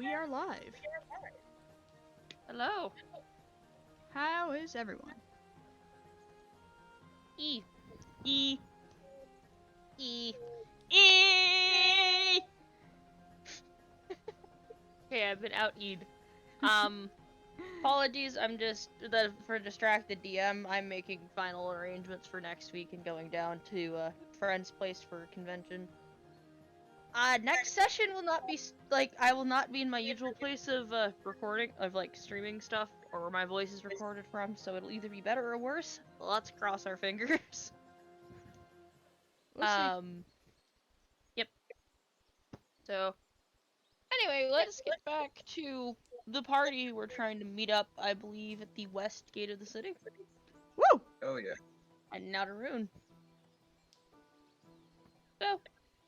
we are live. Hello. How is everyone? E. E. E. E. Okay, I've been out-E'd. Apologies, I'm just, for distracted DM, I'm making final arrangements for next week and going down to, friend's place for convention. Next session will not be, I will not be in my usual place of, recording, of, streaming stuff, or where my voice is recorded from, so it'll either be better or worse. Let's cross our fingers. We'll see. Yep. So, anyway, let's get back to the party. We're trying to meet up, I believe, at the west gate of the city. Woo! Oh, yeah. And now to Rune. So,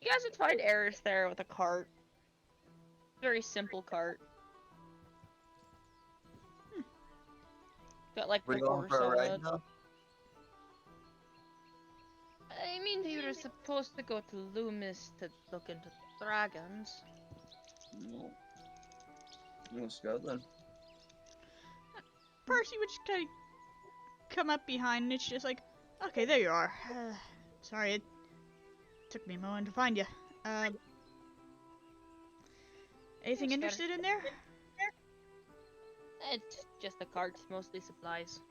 you guys would find Eris there with a cart. Very simple cart. Got, We're the going horse for a on ride it. now? I mean, we were supposed to go to Loomis to look into dragons. No. Let's go then. Percy would just kind of come up behind, and it's just like, okay, there you are. Sorry, it took me a moment to find you. Anything That's interested in there? It's just a cart, mostly supplies.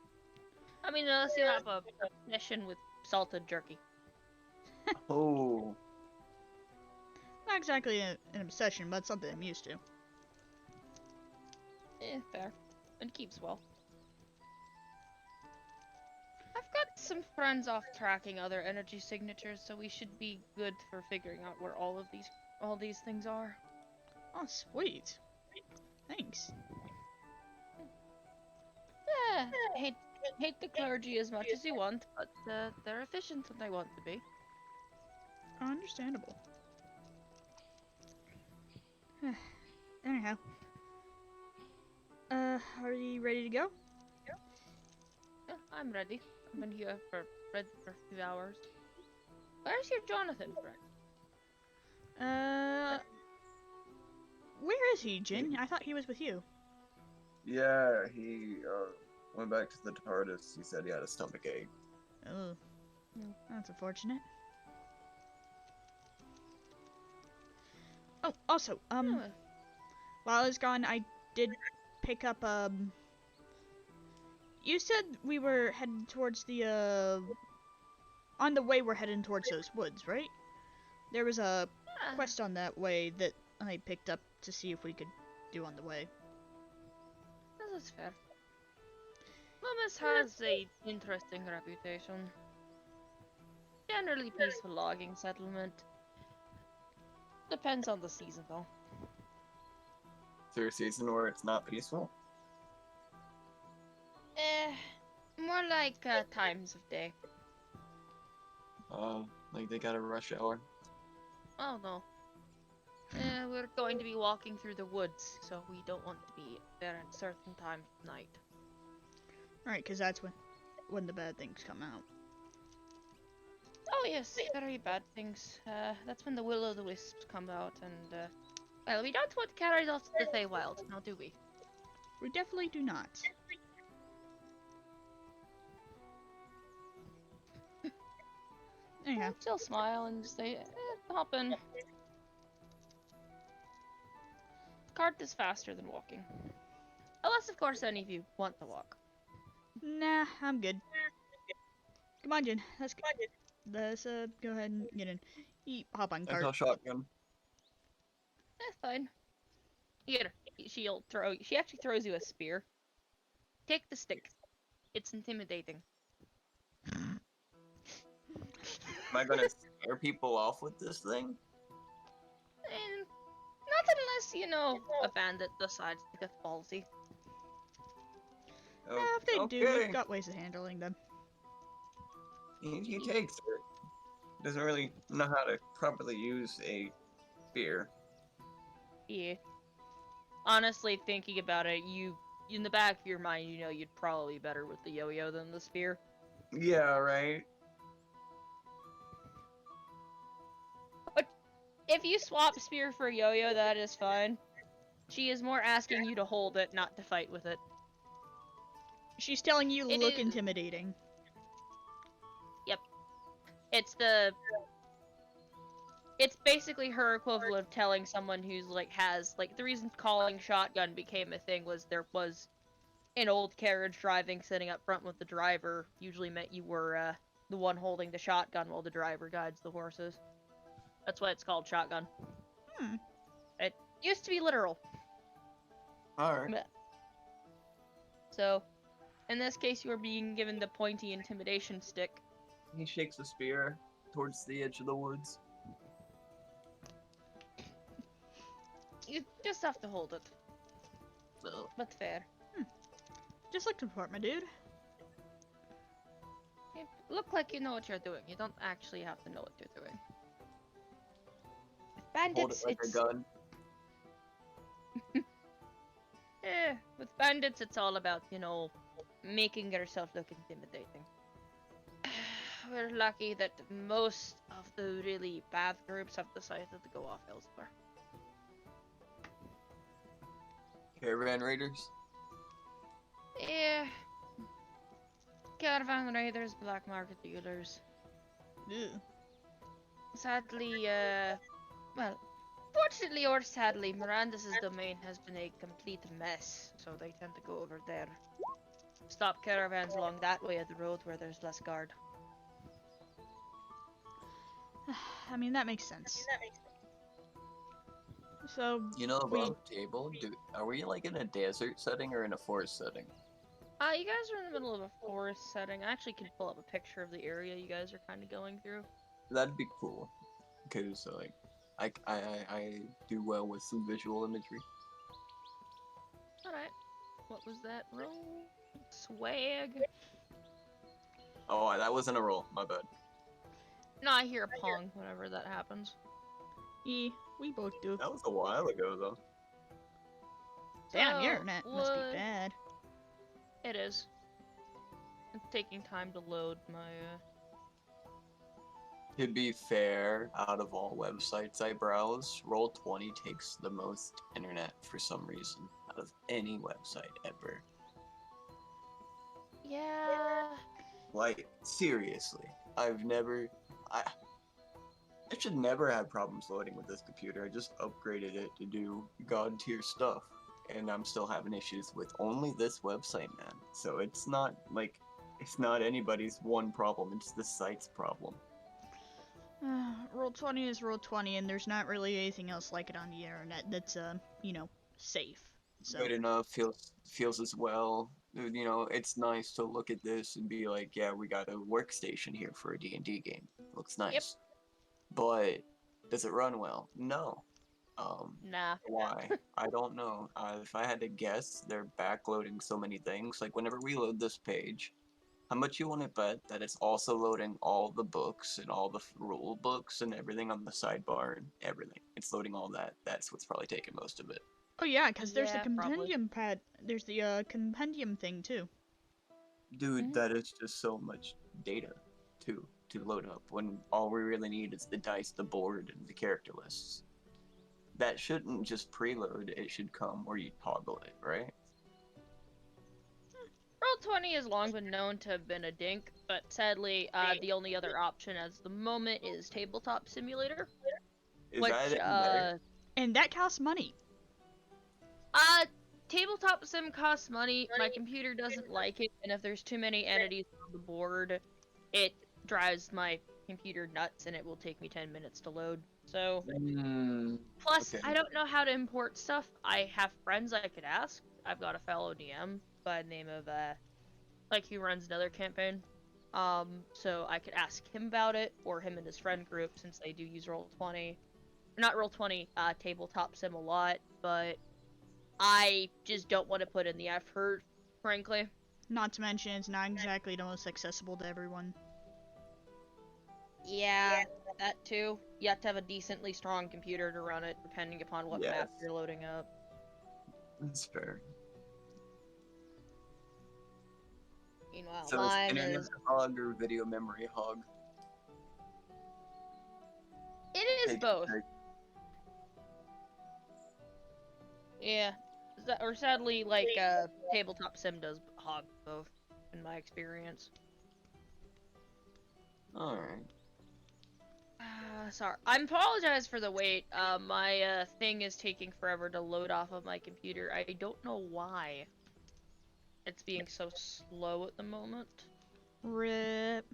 I mean, unless you have a obsession with salted jerky. Oh. Not exactly an obsession, but something I'm used to. Fair. It keeps well. I've got some friends off tracking other energy signatures, so we should be good for figuring out where all these things are. Oh, sweet. Thanks. Yeah, hate the clergy as much as you want, but they're efficient when they want to be. Understandable. Anyhow. Are you ready to go? Yeah, I'm ready. I've been here for a few hours. Where's your Jonathan friend? Where is he, Jin? I thought he was with you. Yeah, he went back to the TARDIS. He said he had a stomach ache. Oh, that's unfortunate. Oh, also, while I was gone, I did pick up, you said we were heading towards the, on the way we're heading towards those woods, right? There was a quest on that way that I picked up to see if we could do on the way. This is fair. Loomis has a interesting reputation. Generally peaceful logging settlement. Depends on the season, though. Is there a season where it's not peaceful? More like times of day. Like they got a rush hour. Oh no. We're going to be walking through the woods, so we don't want to be there at certain times of night. Right, because that's when the bad things come out. Oh yes, very bad things. That's when the will-o'-the-wisps come out, and well, we don't want carried off to the Feywild, now do we? We definitely do not. Anyhow. Still smile and say, hop in. Cart is faster than walking. Unless, of course, any of you want to walk. Nah, I'm good. Come on, Jin. Let's go ahead and get in. Hop on I cart. call shotgun. Fine. Here, she actually throws you a spear. Take the stick. It's intimidating. Am I gonna scare people off with this thing? And not unless, you know, a bandit decides to get ballsy. Oh, if they do, we've got ways of handling them. He takes it. Doesn't really know how to properly use a spear. Yeah. Honestly, thinking about it, in the back of your mind, you know you'd probably be better with the yo-yo than the spear. Yeah, right? But if you swap spear for yo-yo, that is fine. She is more asking you to hold it, not to fight with it. She's telling you to It look is- intimidating. It's basically her equivalent of telling someone who's the reason calling shotgun became a thing was there was an old carriage driving sitting up front with the driver usually meant you were the one holding the shotgun while the driver guides the horses. That's why it's called shotgun. Hmm. It used to be literal. Alright. So, in this case, you are being given the pointy intimidation stick. He shakes the spear towards the edge of the woods. You just have to hold it. No. But fair. Just look the part, my dude. You look like you know what you're doing. You don't actually have to know what you're doing. With bandits, Hold it like a gun. With bandits, it's all about, making yourself look intimidating. We're lucky that most of the really bad groups have decided to go off elsewhere. Caravan raiders. Yeah. Caravan raiders, black market dealers. Ew. Sadly, well, fortunately or sadly, Miranda's domain has been a complete mess, so they tend to go over there. Stop caravans along that way of the road where there's less guard. I mean, that makes sense. So, You know, above the table, are we like in a desert setting or in a forest setting? You guys are in the middle of a forest setting. I actually can pull up a picture of the area you guys are kind of going through. That'd be cool, because like, I do well with some visual imagery. Alright. What was that roll? Swag? Oh, that wasn't a roll. My bad. No, I hear a pong whenever that happens. we both do. That was a while ago, though. Damn, So, your internet must be wood- bad. It is. It's taking time to load my, To be fair, out of all websites I browse, Roll20 takes the most internet for some reason out of any website ever. Yeah. Like, seriously, I should never have problems loading with this computer. I just upgraded it to do god tier stuff, and I'm still having issues with only this website, man. So it's not like, it's not anybody's one problem, it's the site's problem. Roll20 is Roll20, and there's not really anything else like it on the internet that's, safe. So, Good enough, feels as well. You know, it's nice to look at this and be like, yeah, we got a workstation here for a D&D game. Looks nice. Yep. But does it run well? No. Nah. Why? I don't know. If I had to guess, they're backloading so many things. Like whenever we load this page, how much you want to bet that it's also loading all the books and all the rule books and everything on the sidebar and everything? It's loading all that. That's what's probably taking most of it. oh yeah, because there's the Yeah, probably. compendium pad. There's the compendium thing too. Dude, Mhm. that is just so much data to load up when all we really need is the dice, the board, and the character lists. That shouldn't just preload, it should come where you toggle it, right? Roll20 has long been known to have been a dink, but sadly, the only other option as the moment is Tabletop Simulator, Is which, that better? And that costs money. Tabletop Sim costs money, my computer doesn't like it, and if there's too many entities on the board, it drives my computer nuts and it will take me 10 minutes to load. So, plus, Okay. I don't know how to import stuff. I have friends I could ask. I've got a fellow DM by the name of, who runs another campaign. So I could ask him about it, or him and his friend group, since they do use Roll20. Not Roll20, Tabletop Sim a lot, but I just don't want to put in the effort, frankly. Not to mention, it's not exactly the most accessible to everyone. Yeah, that too. You have to have a decently strong computer to run it, depending upon what map Yes. you're loading up. That's fair. Meanwhile, So mine is internet is... hog or video memory hog? It is both. Yeah. Or sadly, like, tabletop sim does hog both, in my experience. Alright. Sorry. I apologize for the wait. My thing is taking forever to load off of my computer. I don't know why it's being so slow at the moment. Rip.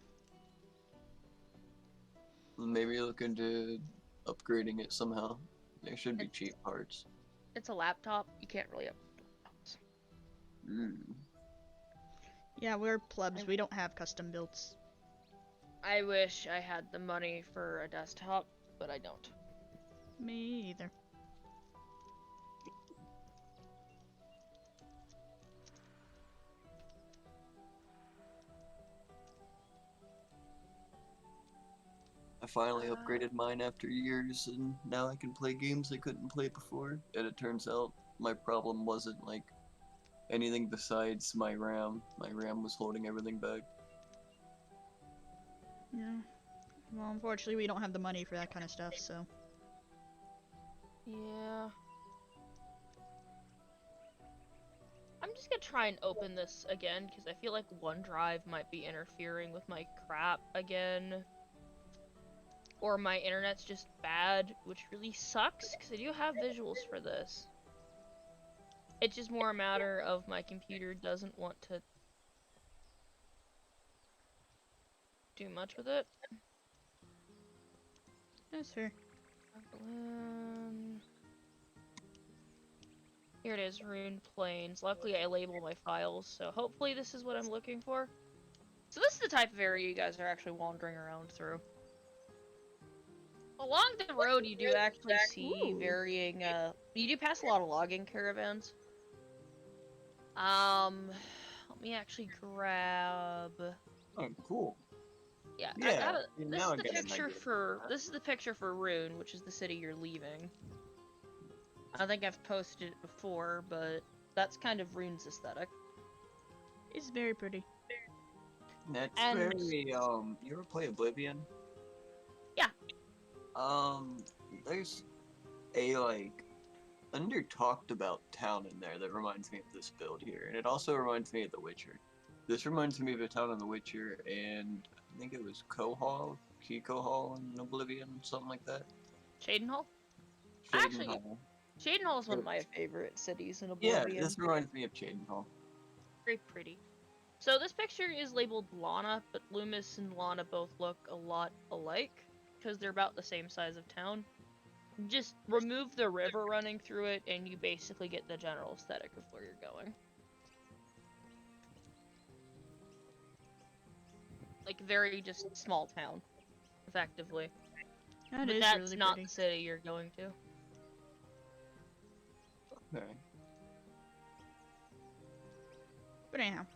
Maybe look into upgrading it somehow. There should be cheap parts. It's a laptop. You can't really upgrade laptops. Yeah, we're plebs. We don't have custom builds. I wish I had the money for a desktop, but I don't. Me either. I finally upgraded mine after years, and now I can play games I couldn't play before. And it turns out my problem wasn't like anything besides my RAM. My RAM was holding everything back. Yeah. Well, unfortunately, we don't have the money for that kind of stuff, so. Yeah. I'm just gonna try and open this again, because I feel like OneDrive might be interfering with my crap again. Or my internet's just bad, which really sucks, because I do have visuals for this. It's just more a matter of my computer doesn't want to do much with it. That's fair. Here it is, Rune Plains. Luckily I label my files, so hopefully this is what I'm looking for. So this is the type of area you guys are actually wandering around through. Along the road you do actually see varying, you do pass a lot of logging caravans. Let me actually grab... Oh, cool. Yeah, Yeah, I got a, this now is I the get an picture idea. for, this is the picture for Rune, which is the city you're leaving. I think I've posted it before, but that's kind of Rune's aesthetic. It's very pretty. That's And- very, you ever play Oblivion? Yeah. There's a, like, under-talked about town in there that reminds me of this build here, and it also reminds me of The Witcher. This reminds me of a town in The Witcher, and I think it was Kiko Hall in Oblivion, something like that. Shadenhall? Shaden Actually, Hall. Shadenhall is one of my favorite cities in Yeah, Oblivion. this reminds me of Shaden Hall. Very pretty. So this picture is labeled Lana, but Loomis and Lana both look a lot alike, because they're about the same size of town. Just remove the river running through it, and you basically get the general aesthetic of where you're going. Like, very just small town, effectively. That But is that's really not pretty. the city you're going to. Okay. But anyhow.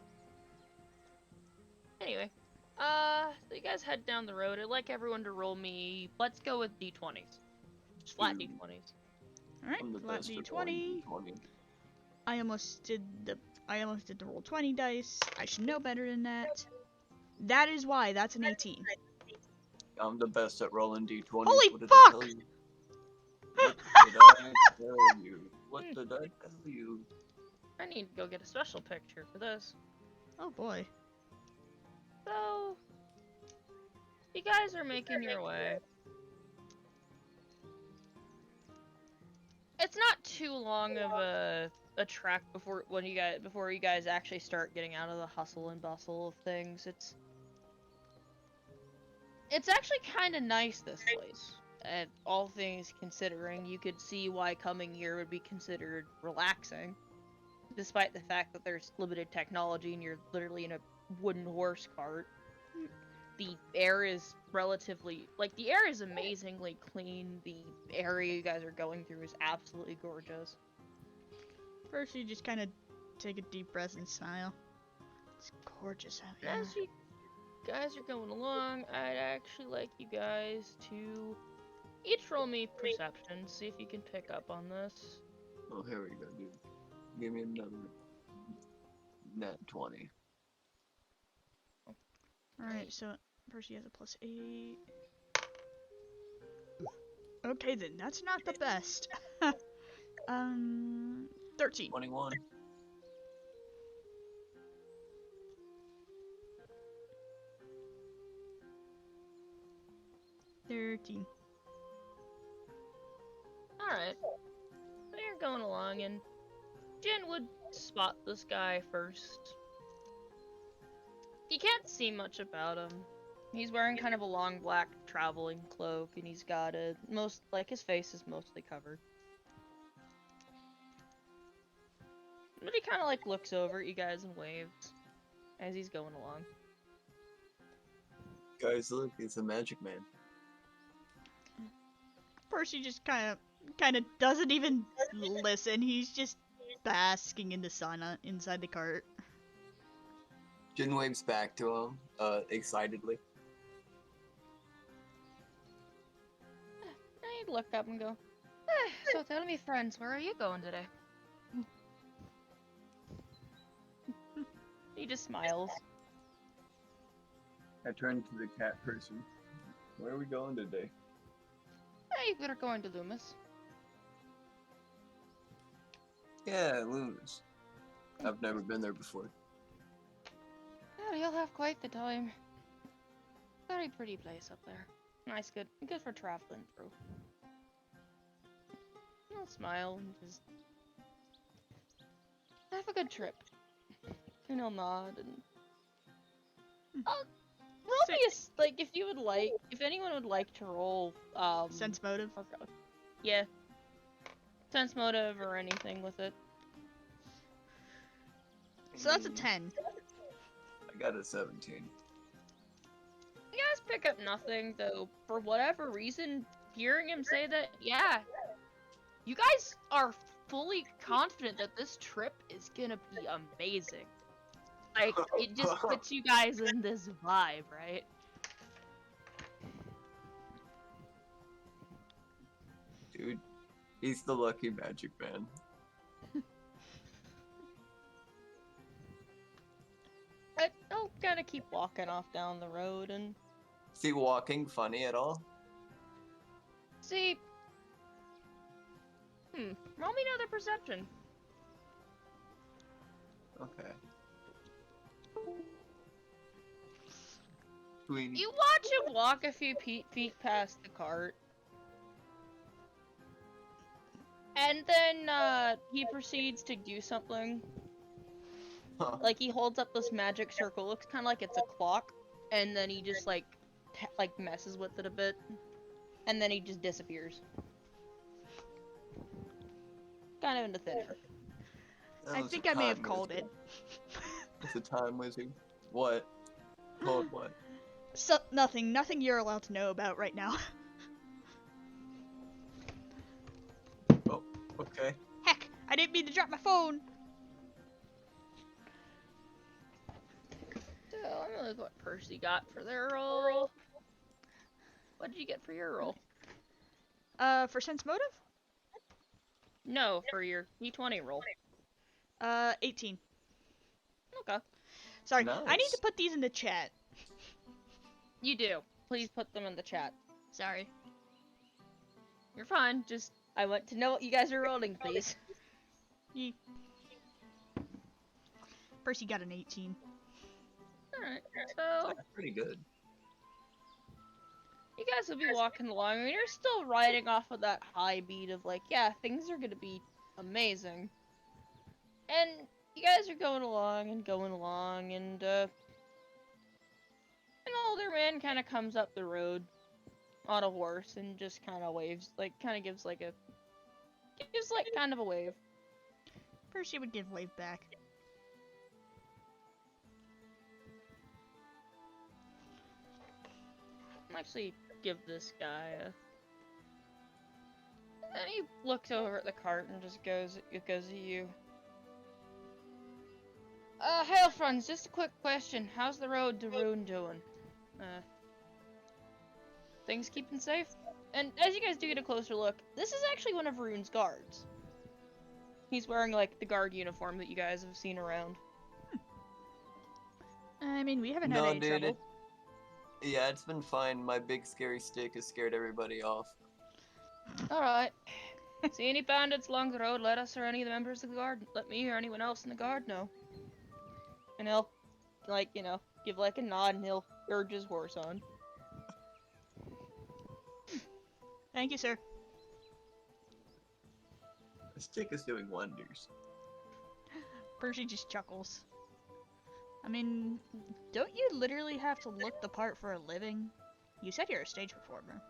Anyway, so you guys head down the road. I'd like everyone to roll me, let's go with d20s. Just flat d20s. Alright, I'm the flat best at rolling d20. D20. I almost did the roll 20 dice. I should know better than that. That is why that's an 18. I'm the best at rolling D20s. Holy What did fuck! I tell you? What did I tell you? What did I tell you? I need to go get a special picture for this. Oh boy. So, you guys are making your way. It's not too long of a trek before you guys actually start getting out of the hustle and bustle of things. It's actually kind of nice, this place. All things considering, you could see why coming here would be considered relaxing, despite the fact that there's limited technology and you're literally in a wooden horse cart. The air is relatively, like, the air is amazingly clean. The area you guys are going through is absolutely gorgeous. First, you just kind of take a deep breath and smile. It's gorgeous out here. As you guys are going along, I'd actually like you guys to each roll me perception, see if you can pick up on this. Oh, here we go, dude. Give me another net 20. Alright, so Percy has a +8. Okay then, that's not the best. 13. 21. 13. Alright. So you're going along, and Jin would spot this guy first. You can't see much about him. He's wearing kind of a long black traveling cloak, and he's got his face is mostly covered. But he kind of like looks over at you guys and waves as he's going along. Guys, look, it's a magic man. Percy just kind of doesn't even listen. He's just basking in the sun inside the cart. Jin waves back to him, excitedly. I'd look up and go, so tell me, friends, where are you going today? He just smiles. I turn to the cat person. Where are we going today? Hey, we're going to Loomis. Yeah, Loomis. I've never been there before. Oh, you'll have quite the time. Very pretty place up there. Nice, good for traveling through. He'll smile and just have a good trip. And he'll nod and roll me if anyone would like to roll Sense motive. Yeah. Sense motive or anything with it. So that's a 10. I got a 17. You guys pick up nothing, though, for whatever reason, hearing him say that, yeah, you guys are fully confident that this trip is gonna be amazing. Like, it just puts you guys in this vibe, right? Dude, he's the lucky magic man. I'll kind of keep walking off down the road and Is he walking funny at all? see. Roll me another perception. Okay. Tweeny. You watch him walk a few feet past the cart. And then, he proceeds to do something. Huh. Like, he holds up this magic circle, looks kind of like it's a clock, and then he just, like, messes with it a bit. And then he just disappears. Kind of into thin air. That I was think a I may have time called wizard. it. It's a time wizard. What? Called what? So nothing you're allowed to know about right now. Oh, okay. Heck, I didn't mean to drop my phone. So, let me look what Percy got for their roll. What did you get for your roll? For sense motive? No, for your D20 roll. 18. Okay. Sorry, I need Nice. to put these in the chat. You do. Please put them in the chat. Sorry. You're fine, just, I want to know what you guys are rolling, please. Ye. Percy got an 18. Alright, so, That's pretty good. you guys will be walking along, and you're still riding off of that high beat of, like, yeah, things are gonna be amazing. And you guys are going along, and, an older man kind of comes up the road on a horse and just kind of waves, like, gives kind of a wave. Percy would give wave back. I'll actually give this guy a... And he looks over at the cart and just goes to you. Hail friends, just a quick question. How's the road to Rune doing? Things keeping safe? And as you guys do get a closer look, this is actually one of Rune's guards. He's wearing, like, the guard uniform that you guys have seen around. I mean, we haven't had No, any dude. trouble. Yeah, it's been fine. My big scary stick has scared everybody off. Alright. See any bandits along the road, let us or any of the members of the guard, let me or anyone else in the guard know. And he'll, like, you know, give like a nod and he'll urge his horse on. Thank you, sir. This chick is doing wonders. Percy just chuckles. I mean, don't you literally have to look the part for a living? You said you're a stage performer.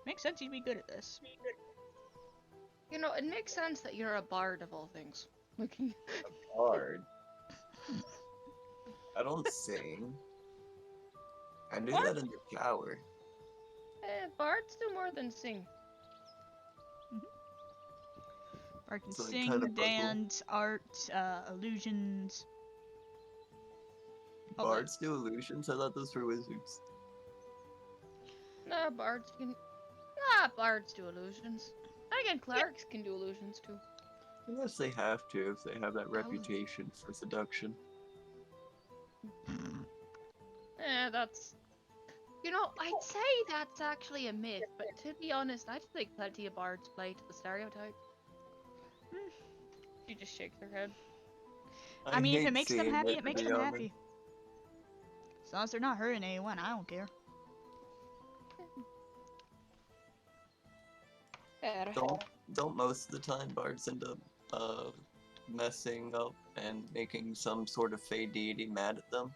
Makes sense you'd be good at this. You know, it makes sense that you're a bard of all things. Hard. I don't sing. I do What? that in the shower. Bards do more than sing. Or can So they sing, kinda puzzle. dance, art, illusions. Oh, Bards do illusions? I thought those were wizards. Nah, bards do illusions. And again, clerics can do illusions too. I guess they have to if they have that reputation for seduction. That's... You know, I'd say that's actually a myth, but to be honest, I think plenty of bards play to the stereotype. She just shakes her head. I mean, if hate it makes them seeing happy, to it makes be them honest. happy. As long as they're not hurting anyone, I don't care. Fair. Don't most of the time bards end up messing up and making some sort of fey deity mad at them?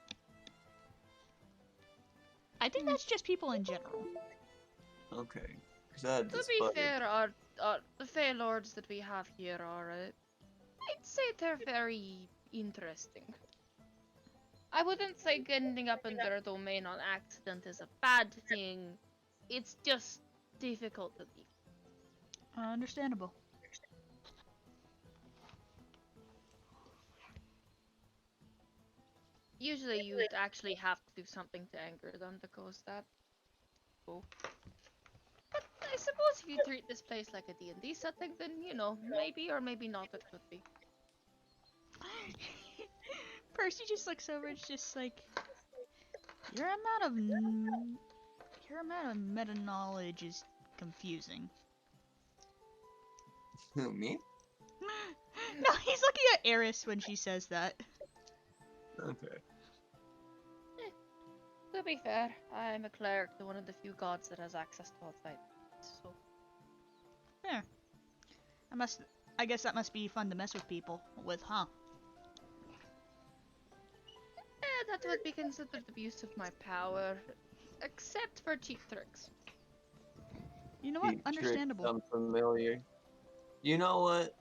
I think that's just people in general. Okay. 'Cause I had To this be buddy- fair, the Fey Lords that we have here are, I'd say they're very interesting. I wouldn't say ending up in their domain on accident is a bad thing. It's just difficult to be. Understandable. Usually you would actually have to do something to anger them to cause that. Oh. But I suppose if you treat this place like a D&D setting, then, you know, maybe or maybe not it could be. Percy just looks over. It's just like your amount of meta knowledge is confusing. Who, me? No, he's looking at Eris when she says that. Okay. To be fair, I'm a cleric to one of the few gods that has access to outside. So There. I guess that must be fun to mess with people with, huh? that would be considered abuse of my power, except for cheap tricks. You know what? Cheap trick Understandable. sound familiar. You know what?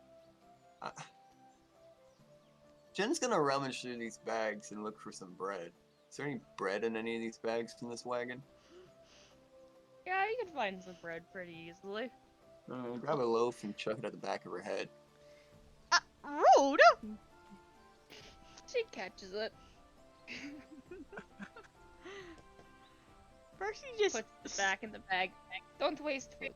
Jen's gonna rummage through these bags and look for some bread. Is there any bread in any of these bags in this wagon? Yeah, you can find some bread pretty easily. Grab a loaf and chuck it at the back of her head. Rude! She catches it, Percy just puts it back in the bag. Don't waste food.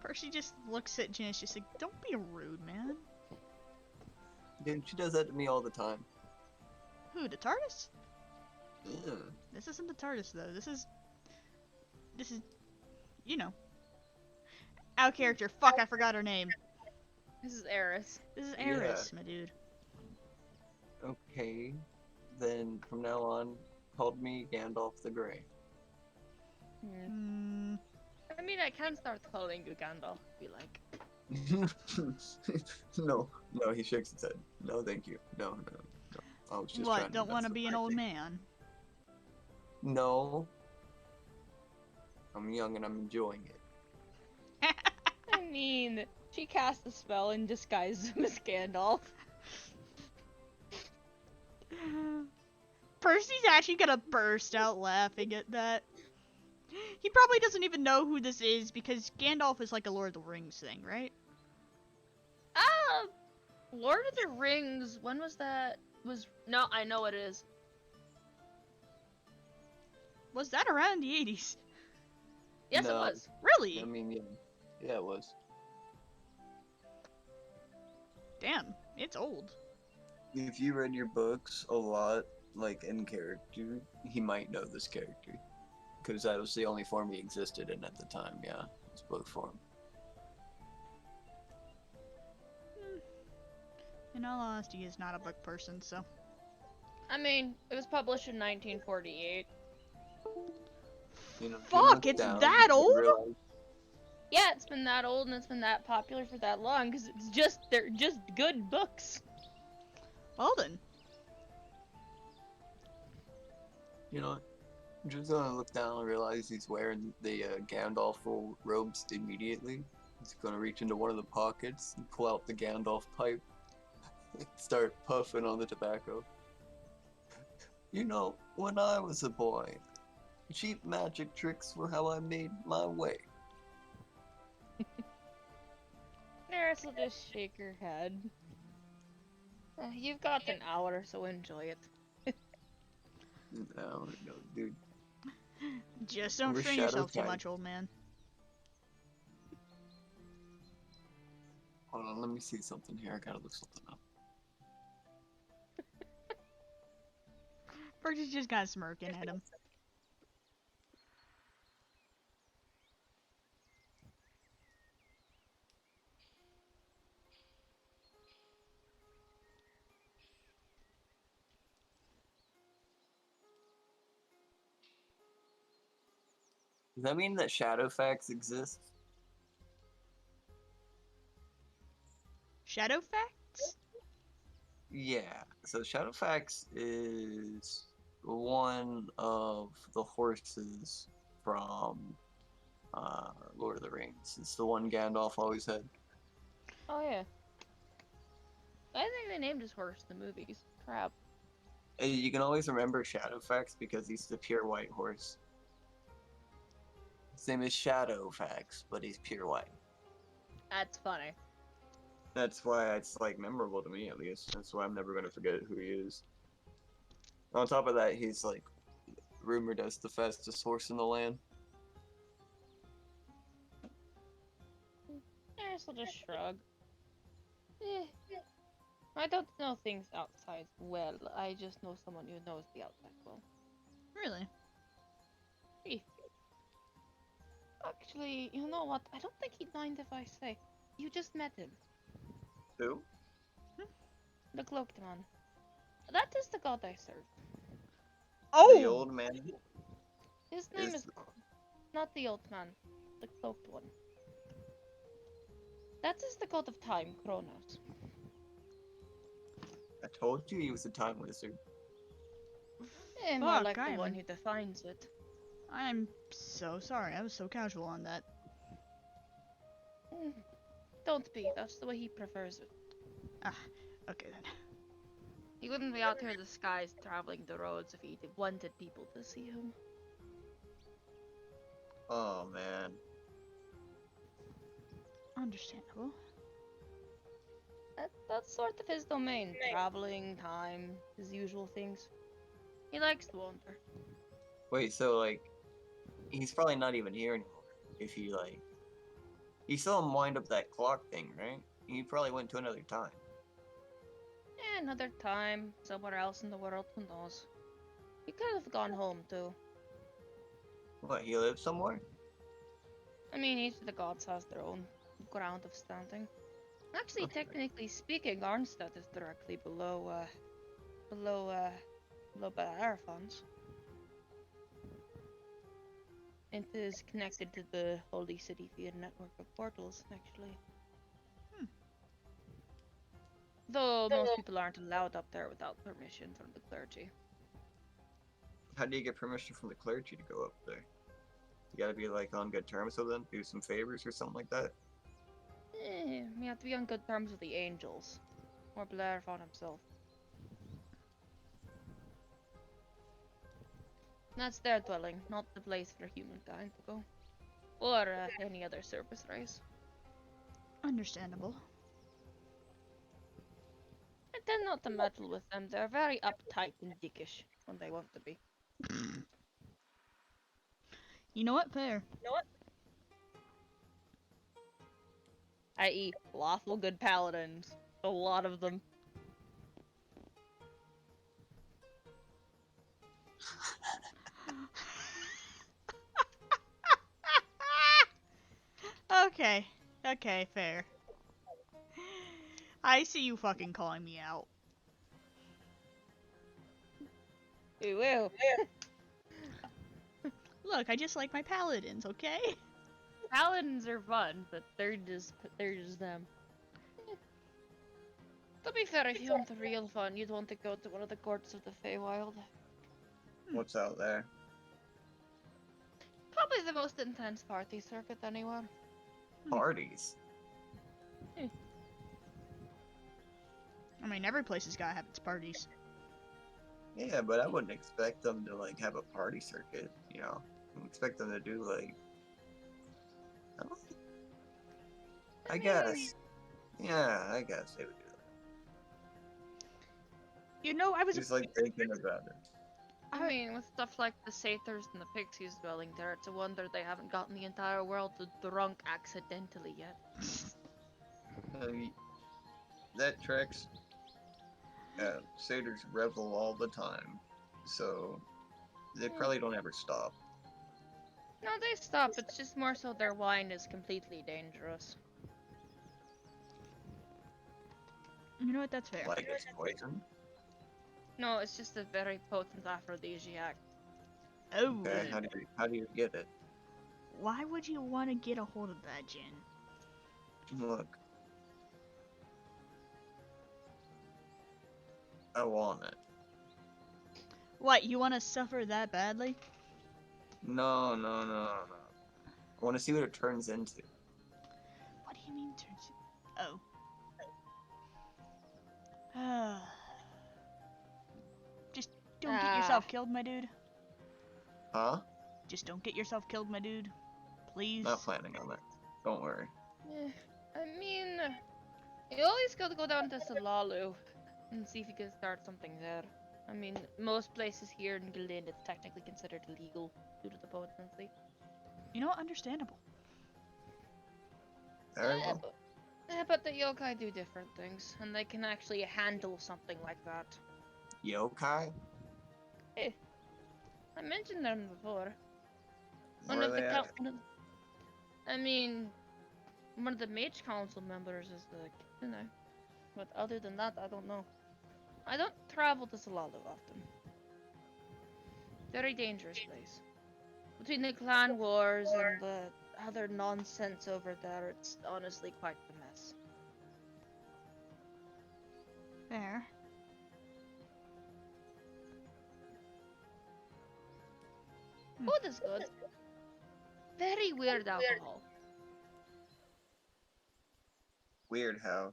Percy just looks at Janice, just like, don't be rude, man. Dude, she does that to me all the time. Who, the TARDIS? Yeah. This isn't the TARDIS, though. This is, you know. Out character. Fuck, I forgot her name. This is Eris. This is Eris, my dude. Okay. Then from now on, called me Gandalf the Grey. Hmm. I mean, I can start calling you Gandalf, be like. No, he shakes his head. No, thank you. No. I was just trying What, to don't mess want to with be an my old thing. man? No. I'm young and I'm enjoying it. I mean, she cast a spell and disguises him as Gandalf. Percy's actually gonna burst out laughing at that. He probably doesn't even know who this is because Gandalf is like a Lord of the Rings thing, right? Lord of the Rings, when was that? No, I know it is. Was that around the 80s? Yes, No. it was. Really? I mean, yeah, it was. Damn, it's old. If you read your books a lot, like in character, he might know this character. Because that was the only form he existed in at the time, yeah. His book form. In all honesty, he's not a book person, so. I mean, it was published in 1948. You know, you Fuck, look it's down, that you old? realize Yeah, it's been that old and it's been that popular for that long because they're just good books. Well then. you know, just gonna look down and realize he's wearing the Gandalf robes immediately. He's gonna reach into one of the pockets and pull out the Gandalf pipe and start puffing on the tobacco. You know, when I was a boy, cheap magic tricks were how I made my way. Neris will just shake her head. You've got an hour, so enjoy it. No, dude. Just don't We're strain shadow yourself too type. much, old man. Hold on, let me see something here. I gotta look something up. Birch is just kind of smirking at him. Does that mean that Shadowfax exists? Shadowfax? Yeah. So Shadowfax is one of the horses from Lord of the Rings. It's the one Gandalf always had. Oh yeah. I think they named his horse in the movies. Crap. You can always remember Shadowfax because he's the pure white horse. His name is Shadowfax, but he's pure white. That's funny. That's why it's like memorable to me, at least. That's why I'm never gonna forget who he is. On top of that, he's like rumored as the fastest horse in the land. Neris will just shrug. Eh. I don't know things outside well. I just know someone who knows the outside well. Really? Actually, you know what? I don't think he'd mind if I say. You just met him. Who? The cloaked man. That is the god I serve. Oh! The old man? His name Is- is... Not the old man. The cloaked one. That is the god of time, Kronos. I told you he was a time wizard. More Fuck, like the I'm- one who defines it. I'm so sorry. I was so casual on that. Don't be. That's the way he prefers it. Okay then. He wouldn't be out here in the skies traveling the roads if he wanted people to see him. Oh man. Understandable. That's sort of his domain. Traveling, time, his usual things. He likes to wander. Wait, so like, he's probably not even here anymore. If he like, he saw him wind up that clock thing, right? He probably went to another time. Another time, somewhere else in the world, who knows. He could have gone home too. What, he lives somewhere? I mean, each of the gods has their own ground of standing. Actually, Okay. technically speaking, Arnstead is directly below Bellerophon's. It is connected to the Holy City via a network of portals, actually. Though most people aren't allowed up there without permission from the clergy. How do you get permission from the clergy to go up there? You gotta be like on good terms with them, do some favors or something like that. You have to be on good terms with the angels. Or Bellerophon himself. That's their dwelling, not the place for humankind to go. Or any other surface race. Understandable. I tend not to meddle with them. They're very uptight and dickish when they want to be. You know what? Fair. I.e., lawful good paladins. A lot of them. Okay. Okay, fair. I see you fucking calling me out. We will. Look, I just like my paladins, okay? Paladins are fun, but they're just them. To be fair, if you want the real fun, you'd want to go to one of the courts of the Feywild. What's out there? Probably the most intense party circuit anywhere. Parties. I mean, every place has gotta have its parties. Yeah, but I wouldn't expect them to like have a party circuit. You know, I would expect them to do like. I guess. Yeah, I guess they would do that. You know, I was. Just like thinking about it. I mean, with stuff like the satyrs and the pixies dwelling there, it's a wonder they haven't gotten the entire world drunk accidentally yet. I mean, that tracks. Satyrs revel all the time, so they probably don't ever stop. No, they stop. It's just more so their wine is completely dangerous. You know what? That's fair. Like it's poison. No, it's just a very potent aphrodisiac. Oh. Okay, how do you get it? Why would you want to get a hold of that, Jin? Look, I want it. What? You want to suffer that badly? No, no, no, no. I want to see what it turns into. What do you mean turns? Oh. Just don't get yourself killed, my dude. Huh? Just don't get yourself killed, my dude. Please. Not planning on that. Don't worry. I mean, you always gotta go down to Salalu and see if you can start something there. I mean, most places here in Gildan it's technically considered illegal due to the potency. You know what? Understandable. Very well. But the yokai do different things, and they can actually handle something like that. Yokai? I mentioned them before. Where are they at? I mean, one of the mage council members is the kitsune. But other than that, I don't know. I don't travel to Salalu often. Very dangerous place. Between the clan wars and the other nonsense over there, it's honestly quite the mess. Fair. Food is good. Very weird alcohol. Weird how.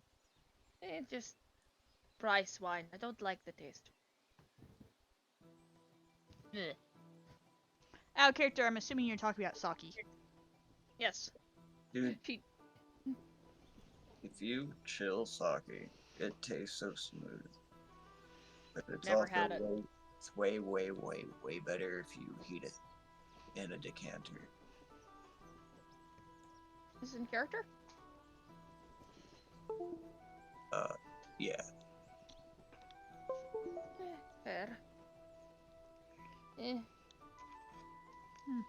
Just rice wine. I don't like the taste. Ugh. Out of character, I'm assuming you're talking about sake. Yes. Dude, if you chill sake, it tastes so smooth. But it's Never also had it. It's way, way, way, way better if you heat it in a decanter. Is it in character? Yeah. Fair.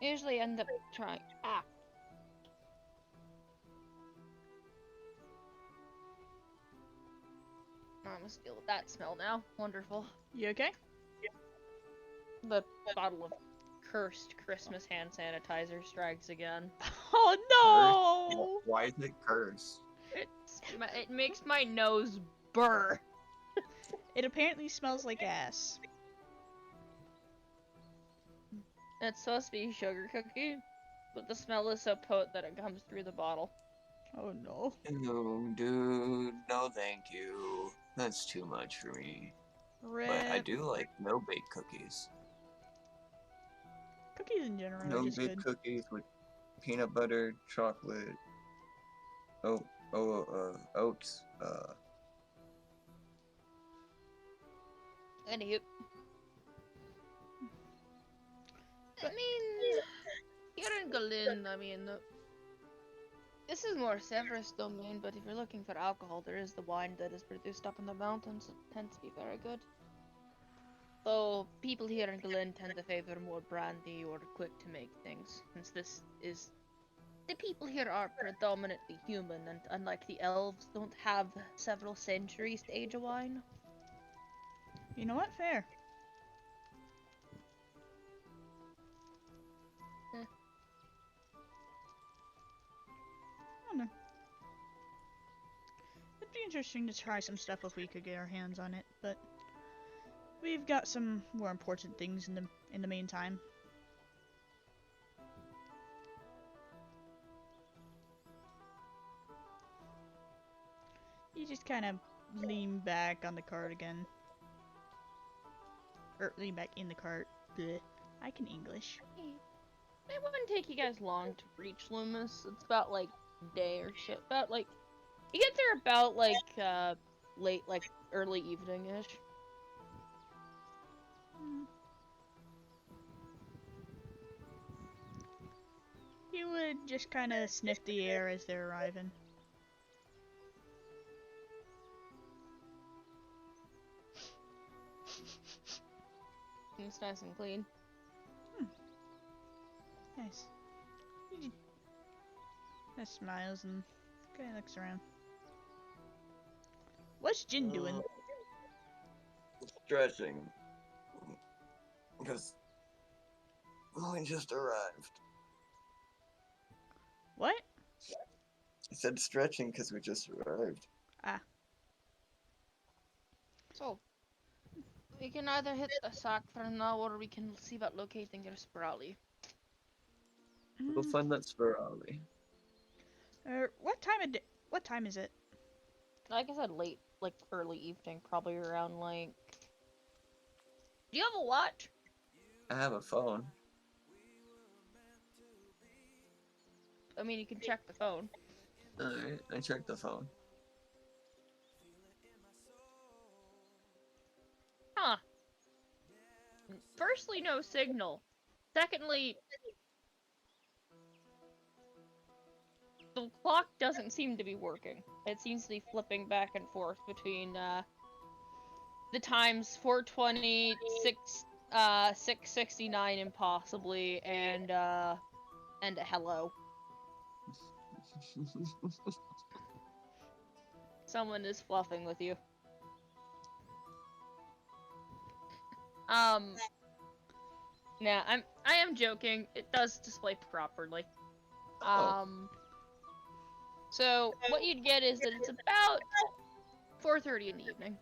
Usually end up trying. I must deal with that smell now. Wonderful. You okay? The bottle of cursed Christmas hand sanitizer strikes again. Oh no! Why is it cursed? It makes my nose burr. It apparently smells like ass. It's supposed to be sugar cookie, but the smell is so potent that it comes through the bottle. Oh no. No, dude. No, thank you. That's too much for me. Rip. But I do like no-bake cookies. Cookies in general are just No-bake good. cookies with peanut butter, chocolate, oats, Anywho. I mean, here in Galen, this is more Severus domain, but if you're looking for alcohol, there is the wine that is produced up in the mountains. It tends to be very good. Though people here in Galen tend to favor more brandy or quick to make things, since this is The people here are predominantly human, and unlike the elves, don't have several centuries to age a wine. You know what? Fair. Eh. I don't know. It'd be interesting to try some stuff if we could get our hands on it, but we've got some more important things in the meantime. You just kind of lean back on the cart again. Or lean back in the cart. Blech. I can English. It wouldn't take you guys long to reach Loomis. It's about like a day or shit. About like you get there about like late, like early evening-ish. You would just kind of sniff the air as they're arriving. It's nice and clean. Nice. He smiles and kind of looks around. What's Jin doing? Stretching. Because we just arrived. What? I said stretching because we just arrived. Ah. So, we can either hit the sack for now, or we can see about locating your Sprawly. We'll find that Spirali. What time is it? Like I said, late, like early evening, probably around like. Do you have a watch? I have a phone. I mean, you can check the phone. Alright, I checked the phone. Huh. Firstly, no signal. Secondly, the clock doesn't seem to be working. It seems to be flipping back and forth between the times 4:20, 6:69 impossibly, and a hello. Someone is fluffing with you. Nah, I am joking. It does display properly. So what you'd get is that it's about 4:30 in the evening.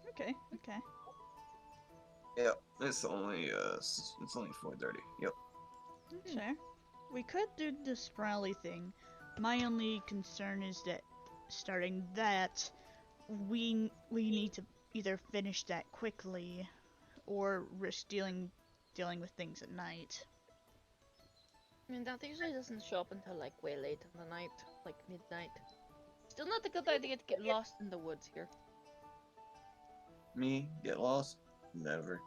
Okay. Yep, it's only 4:30. Yep. Sure. We could do the Sprawly thing. My only concern is that starting that, we need to either finish that quickly, or risk dealing with things at night. I mean, that usually doesn't show up until like way late in the night, like midnight. Still not a good idea to get lost in the woods here. Me? Get lost? Never.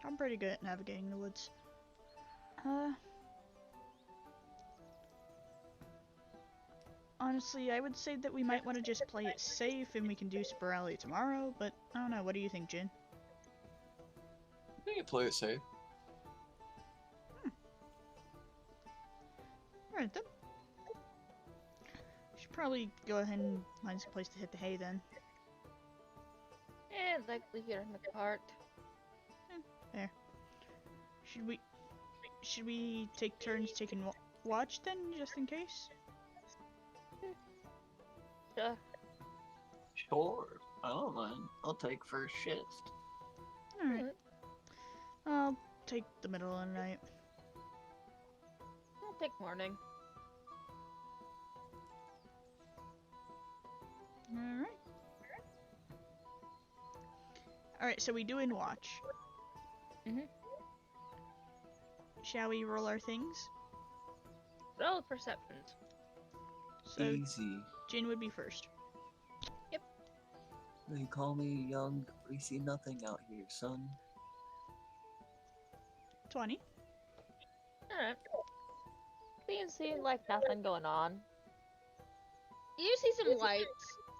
I'm pretty good at navigating the woods. Honestly, I would say that we might want to just play it safe and we can do Spirali tomorrow, but I don't know, what do you think, Jin? I think you play it safe. Alright then. Should probably go ahead and find some place to hit the hay then. Likely here in the cart. There. Should we take turns taking watch then, just in case? Sure. Sure. I don't mind. I'll take first shift. Alright. I'll take the middle of the night. I'll take morning. Alright. Alright, so we do in watch. Shall we roll our things? Roll perceptions. So Easy. Jin would be first. They call me young, we see nothing out here, son. 20. Alright. You see like nothing going on. You see some lights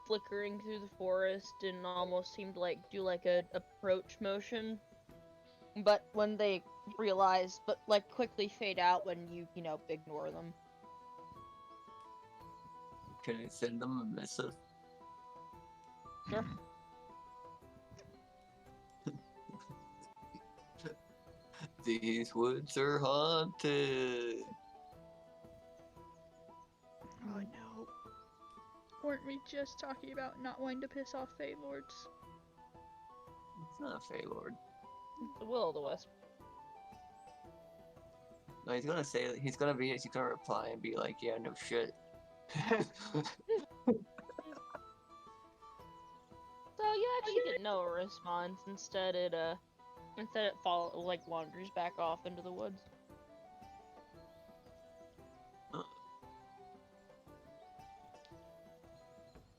flickering through the forest and almost seem to like do like a approach motion. But when they realize, but like quickly fade out when you ignore them. Can I send them a missive? Sure. These woods are haunted. Oh no. Weren't we just talking about not wanting to piss off Fey Lords? It's not a Fey Lord. The will of the wisp. No, he's gonna reply and be like, yeah, no shit. So you actually get no response. Instead it wanders back off into the woods.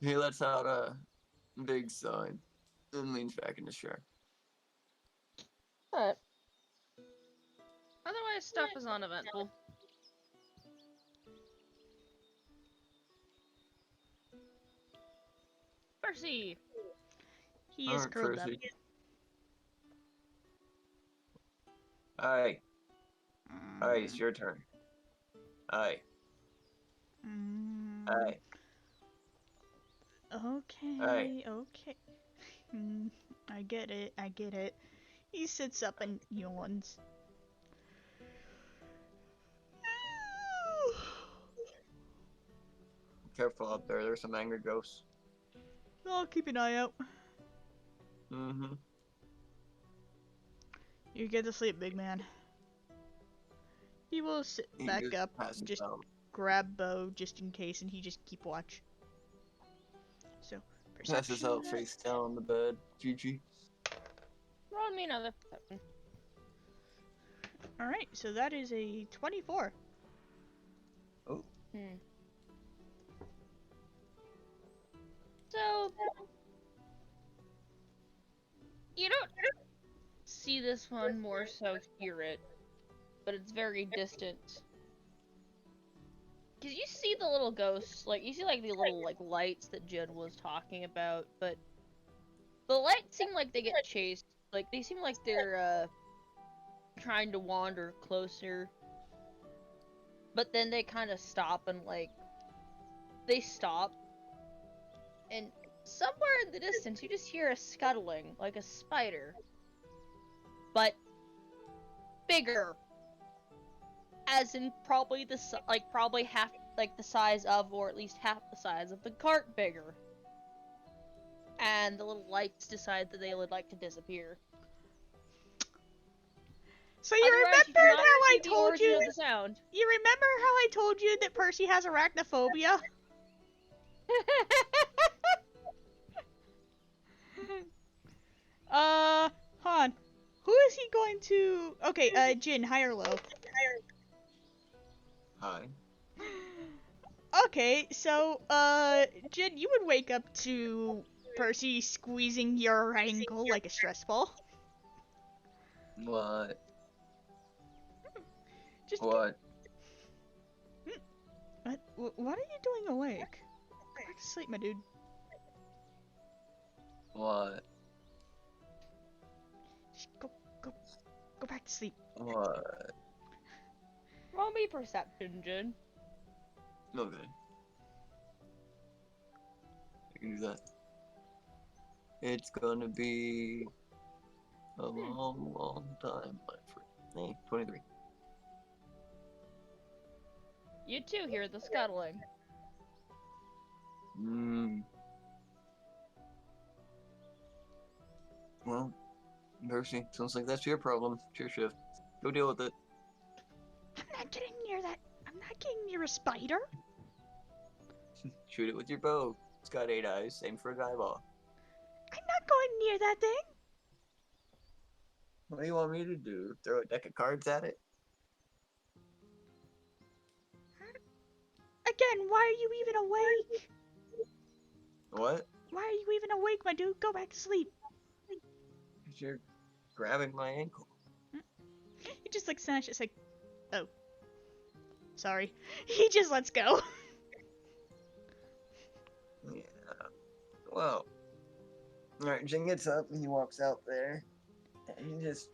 He lets out a big sigh and leans back in his chair. But otherwise, stuff is uneventful. Percy! He is curled up. Aye. Aye, it's your turn. Aye. Aye. Okay, Aye. okay. I get it. He sits up and yawns. Careful out there, there's some angry ghosts. I'll keep an eye out. Mm-hmm. You get to sleep, big man. He will sit back up, just grab bow just in case, and he just keep watch. So, perception. Passes out face down on the bed. GG. Roll me another perception. Alright, so that is a 24. Oh. So, you don't see this one, more so hear it, but it's very distant. Cause you see the little ghosts, you see the little lights that Jin was talking about, but the lights seem like they get chased. They seem like they're trying to wander closer, but then they kind of stop and they stop. And somewhere in the distance, you just hear a scuttling, like a spider. But bigger. As in probably probably half, the size of, or at least half the size of the cart bigger. And the little lights decide that they would like to disappear. So you remember how I told you? The sound. You remember how I told you that Percy has arachnophobia? Han, who is he going to? Okay, Jin, high or low? Hi. Okay, so Jin, you would wake up to Percy squeezing your ankle like a stress ball. What? Just what? What are you doing awake? Go back to sleep, my dude. What? Just go back to sleep. What? Roll me perception, Jin. Okay. I can do that. It's gonna be a long, long time, my friend. Hey, 23. You too hear the scuttling. Well, Percy, sounds like that's your problem. It's your shift. Go deal with it. I'm not getting near that. I'm not getting near a spider. Shoot it with your bow. It's got 8 eyes. Aim for a guy ball. I'm not going near that thing. What do you want me to do? Throw a deck of cards at it? Again, why are you even awake? What? Why are you even awake, my dude? Go back to sleep. Because you're grabbing my ankle. He just snatch. It's like, oh, sorry. He just lets go. Yeah. Well. Alright, Jin gets up and he walks out there. And he just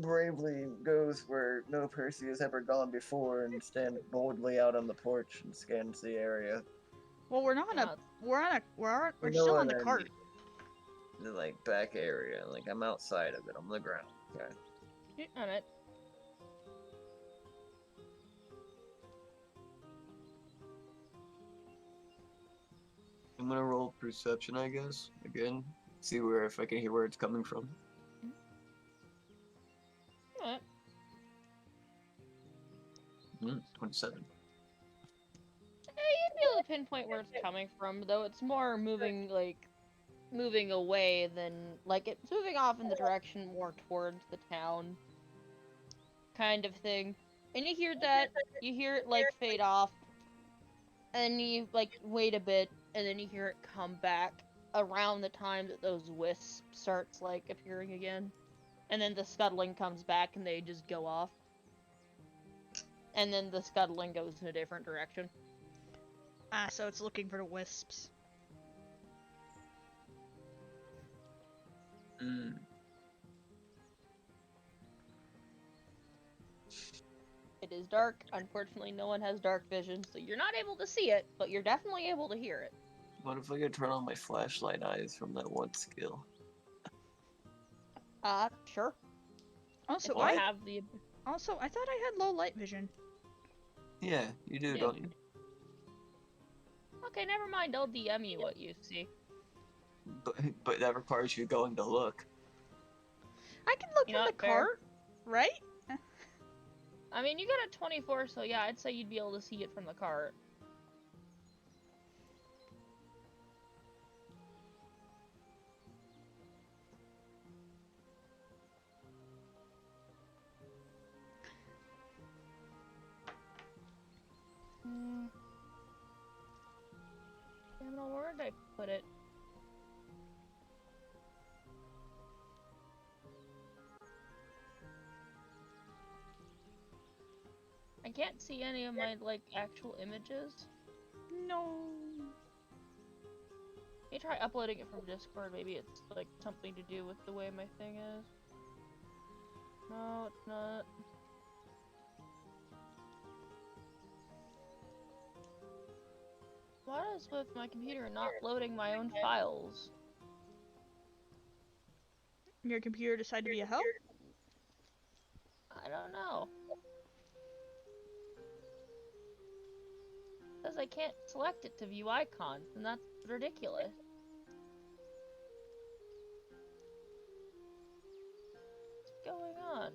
bravely goes where no Percy has ever gone before and stand boldly out on the porch and scans the area. Well, we're not on a. We're You know still what on the I cart. mean. The like back area, like I'm outside of it, on the ground. Okay. On it. I'm gonna roll perception, I guess. Again, see where if I can hear where it's coming from. Alright. 27. You'd be able to pinpoint where it's coming from, though it's more moving away than, like, it's moving off in the direction more towards the town. Kind of thing. And you hear it, like, fade off. And you, like, wait a bit, and then you hear it come back around the time that those wisps starts, like, appearing again. And then the scuttling comes back and they just go off. And then the scuttling goes in a different direction. Ah, so it's looking for the wisps. It is dark. Unfortunately, no one has dark vision, so you're not able to see it, but you're definitely able to hear it. What if I could turn on my flashlight eyes from that one skill? Sure. Also, If you have the... I thought I had low light vision. Yeah, you do, Yeah. don't you? Okay, never mind. I'll DM you what you see. But that requires you going to look. I can look You from know the what, fair. cart, right? I mean, you got a 24, so yeah, I'd say you'd be able to see it from the cart. Damn it, where did I put it? I can't see any of my, like, actual images. No. You try uploading it from Discord, maybe it's, like, something to do with the way my thing is. No, it's not. What is with my computer not loading my own files? Your computer decided to be a help? I don't know. Says I can't select it to view icons, and that's ridiculous. What's going on?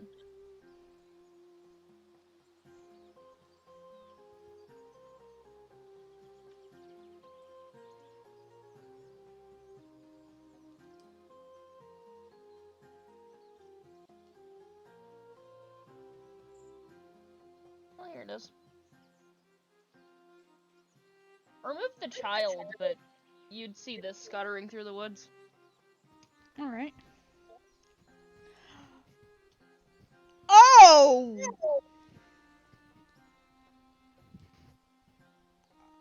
Oh, here it is. Remove the child, but you'd see this scuttering through the woods. Alright. Oh!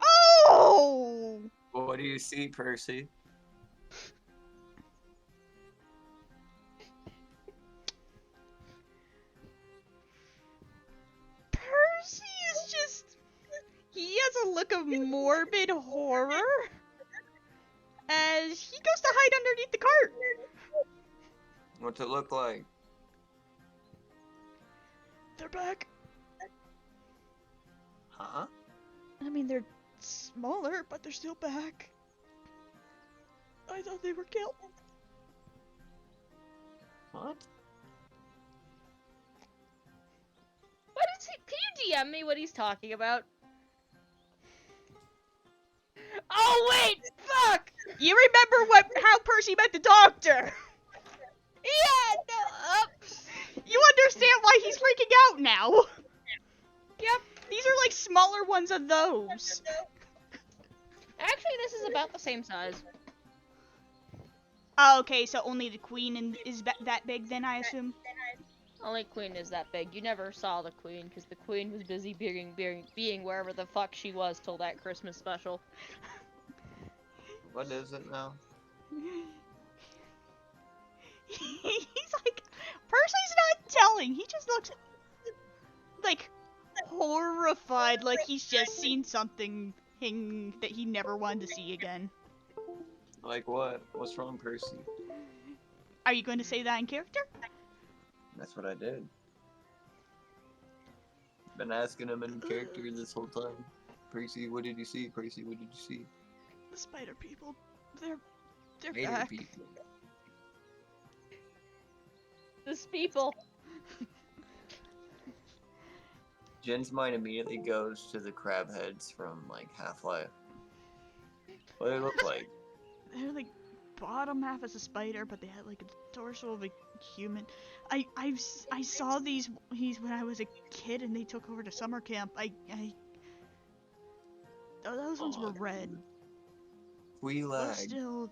Oh! What do you see, Percy? Percy is just... He has a look of morbid horror as he goes to hide underneath the cart. What's it look like? They're back. Huh? I mean, they're smaller, but they're still back. I thought they were killed. What? What is he? Can you DM me what he's talking about? Oh wait! Fuck! You remember how Percy met the doctor? Yeah, no, You understand why he's freaking out now? Yep. These are like smaller ones of those. Actually, this is about the same size. Oh, okay, so only the queen is that big then, I assume? Only queen is that big. You never saw the queen, because the queen was busy being wherever the fuck she was till that Christmas special. What is it now? He's like, Percy's not telling. He just looks like horrified, like he's just seen something that he never wanted to see again. Like what? What's wrong, Percy? Are you going to say that in character? That's what I did. Been asking him in character this whole time. Percy, what did you see? Percy, what did you see? The spider people. They're Spider back. people. This people. Jen's mind immediately goes to the crab heads from like Half-Life. What do they look like? They're like bottom half is a spider, but they had like a torso of a human. I saw these when I was a kid, and they took over to summer camp. Those ones were red. We But lag. still,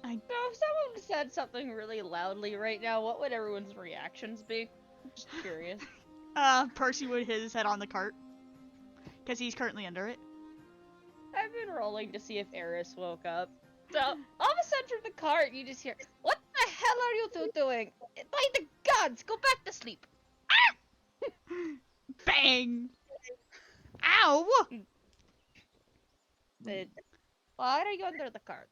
Now, if someone said something really loudly right now, what would everyone's reactions be? I'm just curious. Percy would hit his head on the cart, because he's currently under it. I've been rolling to see if Eris woke up. So, all of a sudden from the cart, you just hear, "What the hell are you two doing? By the gods, go back to sleep!" Bang! Ow! Why are you under the cart?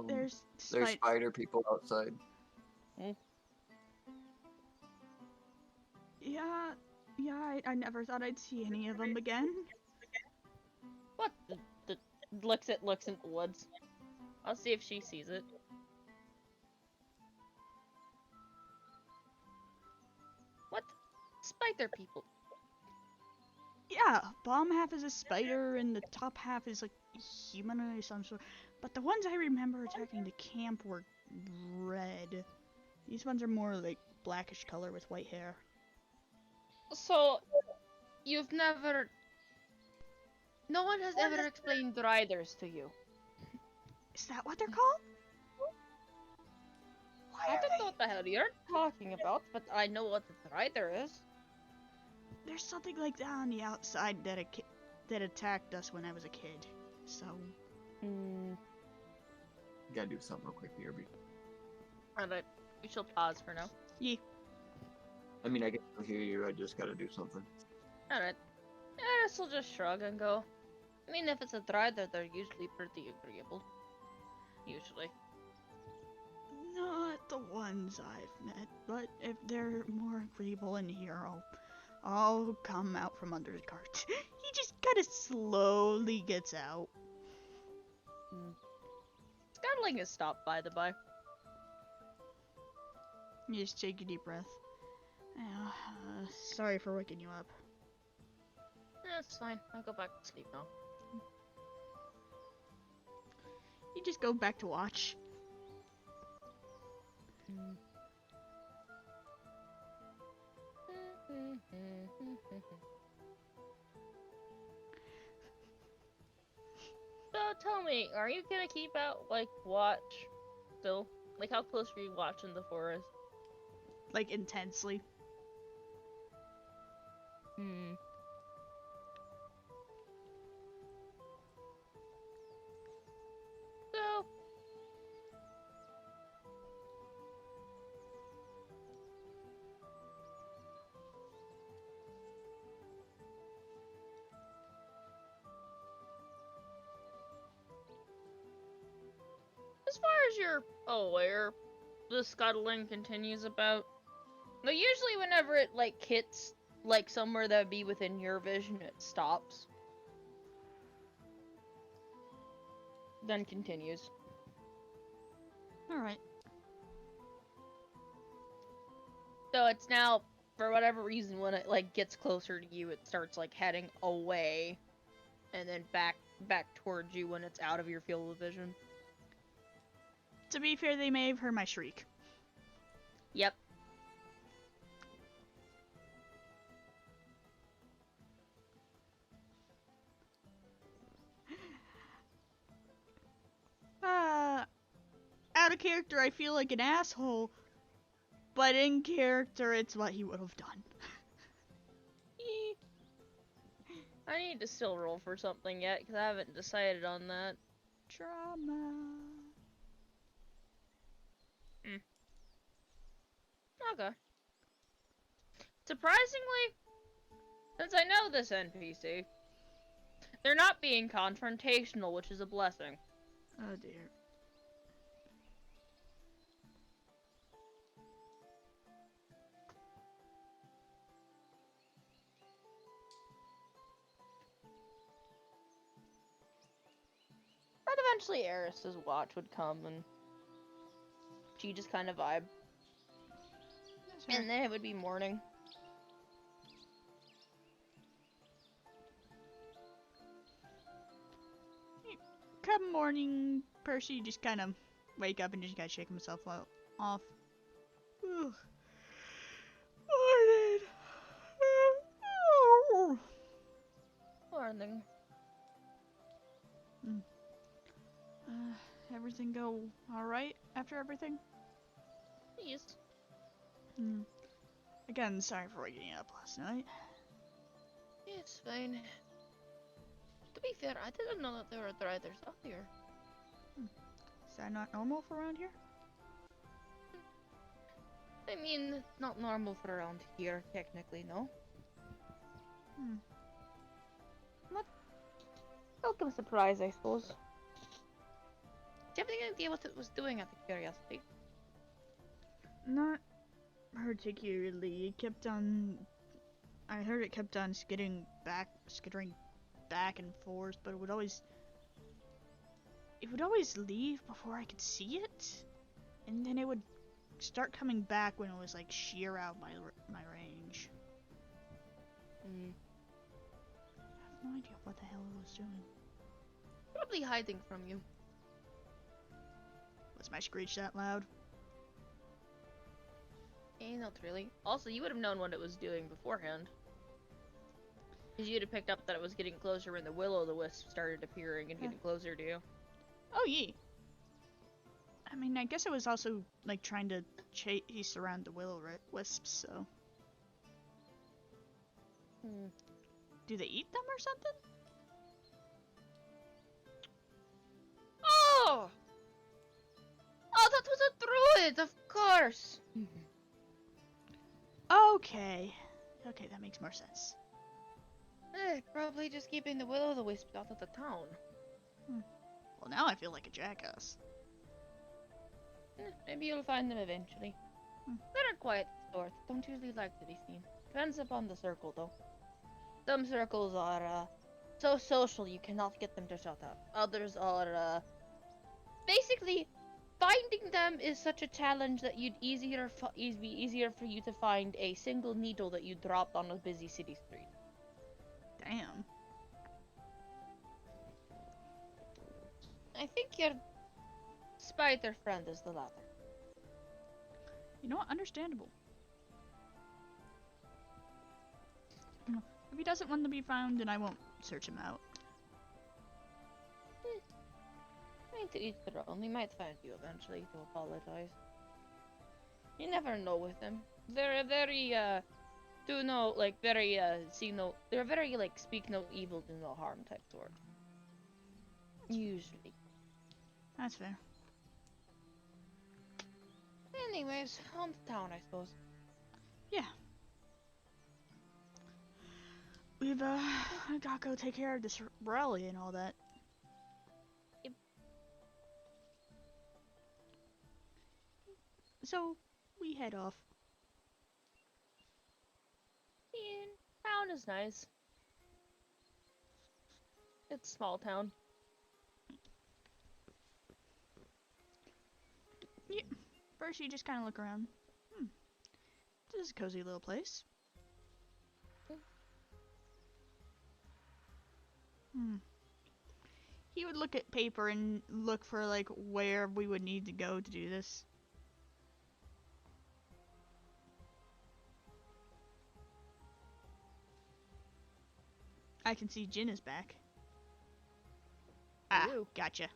There's There's spider people outside. Yeah, I never thought I'd see any of them again. What? Looks in the woods. I'll see if she sees it. What? Spider people. Yeah, bottom half is a spider, and the top half is like human of some sort. But the ones I remember attacking the camp were red. These ones are more like blackish color with white hair. So, you've never... No one has ever explained riders to you. Is that what they're called? Why I are don't they? know what the hell you're talking about, but I know what a rider is. There's something like that on the outside that attacked us when I was a kid. So. Gotta do something real quick here. Alright, we shall pause for now. Yeah. I mean, I can still hear you. I just gotta do something. Alright. Eris will just shrug and go. I mean, if it's a rider, they're usually pretty agreeable. Usually. Not the ones I've met, but if they're more agreeable in here, I'll come out from under the cart. He just kind of slowly gets out. Scuttling has stopped, by the by. You just take a deep breath. Sorry for waking you up. That's fine. I'll go back to sleep now. You just go back to watch. So tell me, are you gonna keep out, like, watch still? Like, how close are you watching the forest? Like, intensely. So... As far as you're aware, the scuttling continues about. But usually whenever it, like, hits, like, somewhere that would be within your vision, it stops. Then continues. Alright. So it's now, for whatever reason, when it, like, gets closer to you, it starts, like, heading away. And then back towards you when it's out of your field of vision. To be fair, they may have heard my shriek. Yep. Out of character, I feel like an asshole. But in character, it's what he would have done. I need to still roll for something yet, because I haven't decided on that. Drama. Okay. Surprisingly, since I know this NPC, they're not being confrontational, which is a blessing. Oh dear. But eventually Eris's watch would come and she just kind of vibe. And then it would be morning. Come morning, Percy just kind of wake up and just gotta shake himself off. Ugh. Morning. Morning. Everything go alright after everything? Please. Again, sorry for waking you up last night. It's fine. To be fair, I didn't know that there were riders out here. Is that not normal for around here? I mean, it's not normal for around here, technically, no? What? Welcome surprise, I suppose. Do you have any idea what it was doing out of curiosity? Not particularly. It kept on... I heard it kept on skittering back and forth, but it would always leave before I could see it, and then it would start coming back when it was like sheer out my range. I have no idea what the hell it was doing. Probably hiding from you. Was my screech that loud? Eh, not really. Also, you would have known what it was doing beforehand. Because you'd have picked up that it was getting closer when the will-o'-the-wisp started appearing and getting closer to you. Oh, yeah. I mean, I guess it was also, like, trying to chase around the will-o'-wisps, so... Do they eat them or something? Oh! Oh, that was a druid, of course! Okay. Okay, that makes more sense. Probably just keeping the will-o'-the-wisp out of the town. Well, now I feel like a jackass. Maybe you'll find them eventually. They're a quiet sort, don't usually like to be seen. Depends upon the circle, though. Some circles are, so social you cannot get them to shut up. Others are, basically, finding them is such a challenge that it'd be easier for you to find a single needle that you dropped on a busy city street. Damn. I think your spider friend is the latter. You know what? Understandable. If he doesn't want to be found, then I won't search him out. To each their own. He might find you eventually to apologize. You never know with them. They're very, they're very, like, speak no evil, do no harm type sort. Usually. That's fair. Anyways, on to town, I suppose. Yeah. We've, gotta go take care of this rally and all that. Yep. So, we head off. Yeah, town is nice. It's small town. Yeah. First, you just kind of look around. This is a cozy little place. He would look at paper and look for, like, where we would need to go to do this. I can see Jin is back. Ah, Ew. gotcha.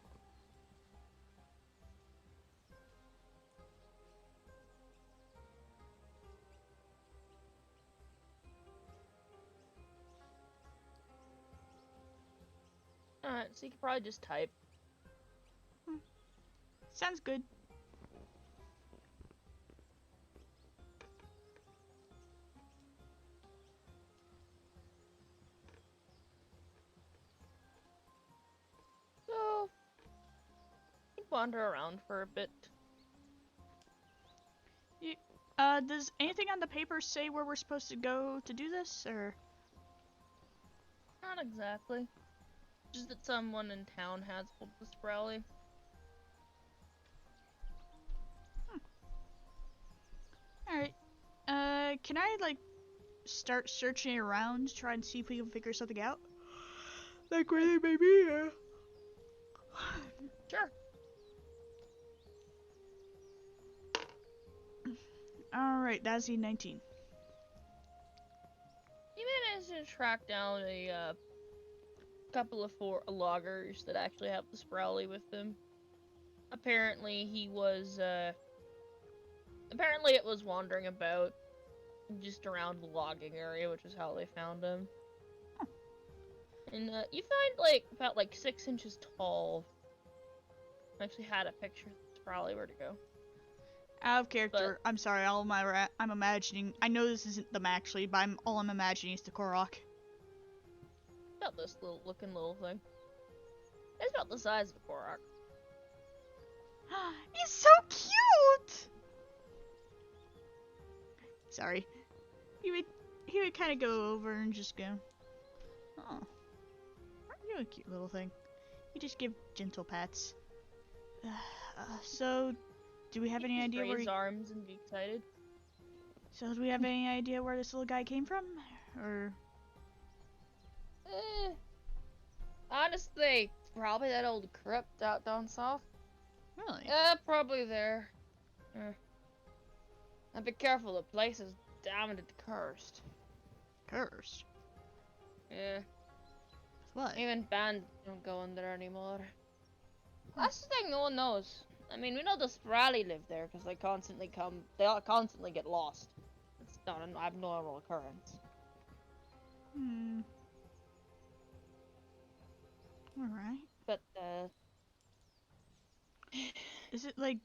Alright, so you could probably just type. Sounds good. wander around for a bit. Does anything on the paper say where we're supposed to go to do this, or? Not exactly. Just that someone in town has pulled this rally. Alright. Can I, like, start searching around, try and see if we can figure something out? Like where they may be, Sure. Alright, that's the 19. You managed to track down a couple of loggers that actually have the Sprowly with them. Apparently he was, apparently it was wandering about just around the logging area, which is how they found him. And, you find, like, about, like, 6 inches tall. I actually had a picture. That's probably where to go. Out of character, I'm sorry, I'm imagining, I know this isn't them actually, but all I'm imagining is the Korok. About this looking little thing. It's about the size of a Korok. He's so cute! Sorry. He would kind of go over and just go, oh, you're a cute little thing. You just give gentle pats. So, do we have any idea where his arms and be excited? So, do we have any idea where this little guy came from? Or... Honestly, probably that old crypt out down south. Really? Probably there. And be careful, the place is damned and cursed. Cursed? Yeah. What? Even bands don't go in there anymore. That's the thing no one knows. I mean, we know the Sprally live there because they constantly constantly get lost. It's not an abnormal occurrence. Alright. But, Is it like...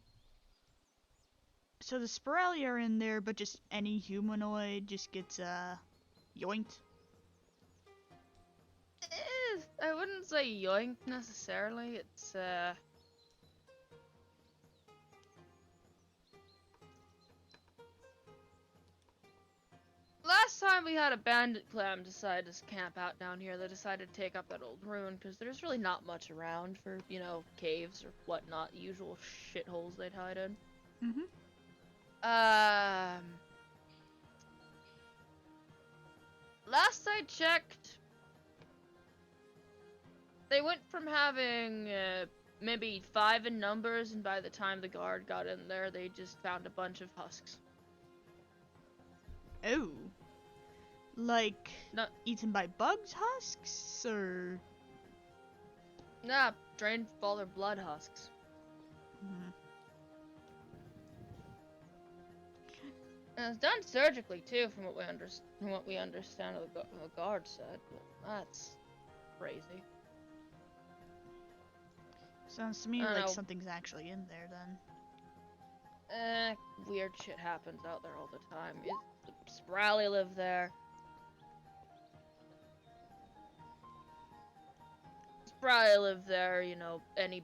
So the Sporelli are in there, but just any humanoid just gets, yoinked? I wouldn't say yoink necessarily. It's, last time we had a bandit clan decide to camp out down here, they decided to take up that old ruin because there's really not much around for, you know, caves or whatnot, usual shitholes they'd hide in. Last I checked, they went from having maybe 5 in numbers, and by the time the guard got in there, they just found a bunch of husks. Oh. Like, Not eaten by bugs husks, or... Nah, drained of all their blood husks. And it's done surgically too, from what we understand of the guard said. But that's crazy. Sounds to me like something's actually in there then. Weird shit happens out there all the time. The Sprally live there. Sprally live there, you know, a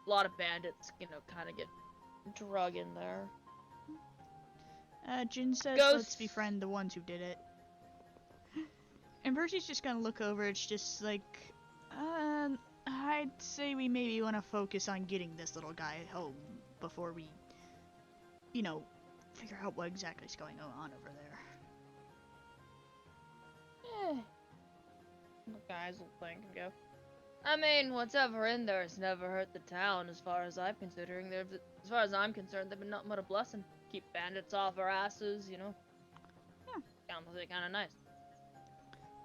lot of bandits, you know, kind of get drug in there. Jin says, Ghosts. Let's befriend the ones who did it. And Percy's just gonna look over, it's just like, I'd say we maybe want to focus on getting this little guy home before we, you know, figure out what exactly is going on over there. The guys will think and go, I mean, whatever in there has never hurt the town as far as I'm concerned. They've been nothing but a blessing. Keep bandits off our asses, you know. Sounds like kind of nice.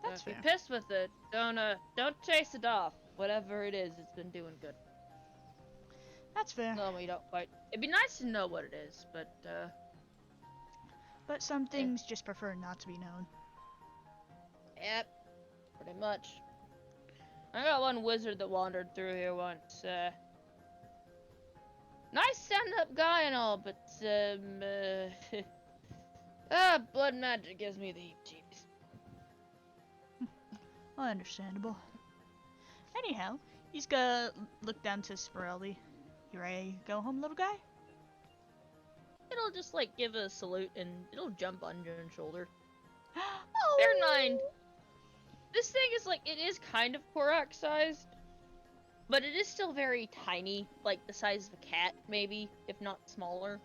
That's fair. fair. If you're pissed with it, don't chase it off. Whatever it is, it's been doing good. That's fair. No, we don't quite. It'd be nice to know what it is, but But some things just prefer not to be known. Yep, pretty much. I got one wizard that wandered through here once. Nice stand-up guy and all, but blood magic gives me the heebie-jeebies. Well, understandable. Anyhow, he's gonna look down to Sporelli. You ready to go home, little guy? It'll just like give a salute and it'll jump on your shoulder. Oh. Bear in mind, this thing is like, it is kind of Korak sized, but it is still very tiny, like the size of a cat, maybe, if not smaller.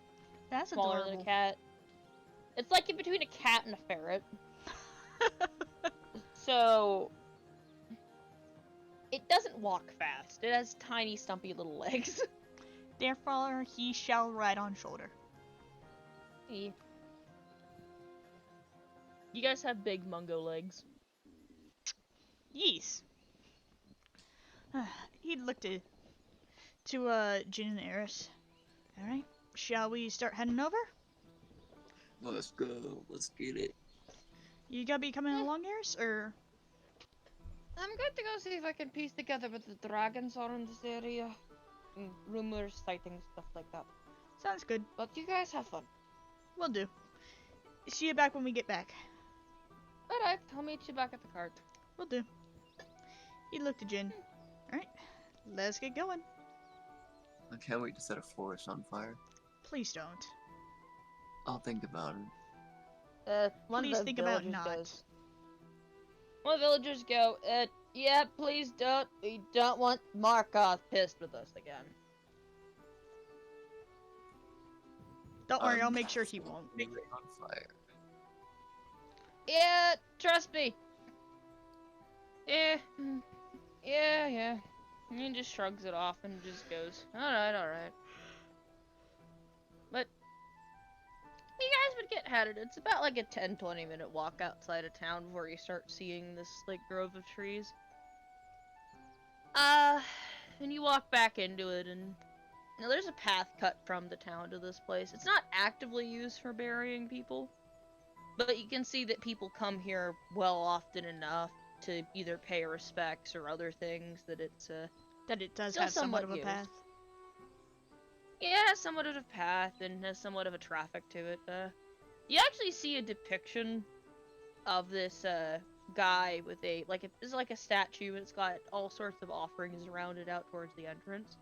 That's Smaller adorable. than a cat. It's like in between a cat and a ferret. So, it doesn't walk fast. It has tiny, stumpy little legs. Therefore, he shall ride on shoulder. You guys have big mungo legs. Yes. He looked to Jin and Eris. Alright, shall we start heading over? Let's go. Let's get it. You gotta be coming along, Eris, or... I'm going to go see if I can piece together what the dragons are in this area. Rumors, sightings, stuff like that. Sounds good. But you guys have fun. Will do. See you back when we get back. Alright, I'll meet you back at the cart. Will do. He looked at Jin. Alright, let's get going. I can't wait to set a forest on fire. Please don't. I'll think about it. Please think about not. One of the villagers go, yeah, please don't. We don't want Markov pissed with us again. Don't worry, I'll make sure he won't. On fire. Yeah, trust me. Yeah. And he just shrugs it off and just goes, alright. But you guys would get headed. It's about like a 10-20 minute walk outside of town before you start seeing this like grove of trees. And you walk back into it, and now there's a path cut from the town to this place. It's not actively used for burying people, but you can see that people come here well often enough to either pay respects or other things that it's That it does still have somewhat of a used. path. Yeah, it has somewhat of a path and has somewhat of a traffic to it. You actually see a depiction of this guy with a it's like a statue, and it's got all sorts of offerings around it out towards the entrance.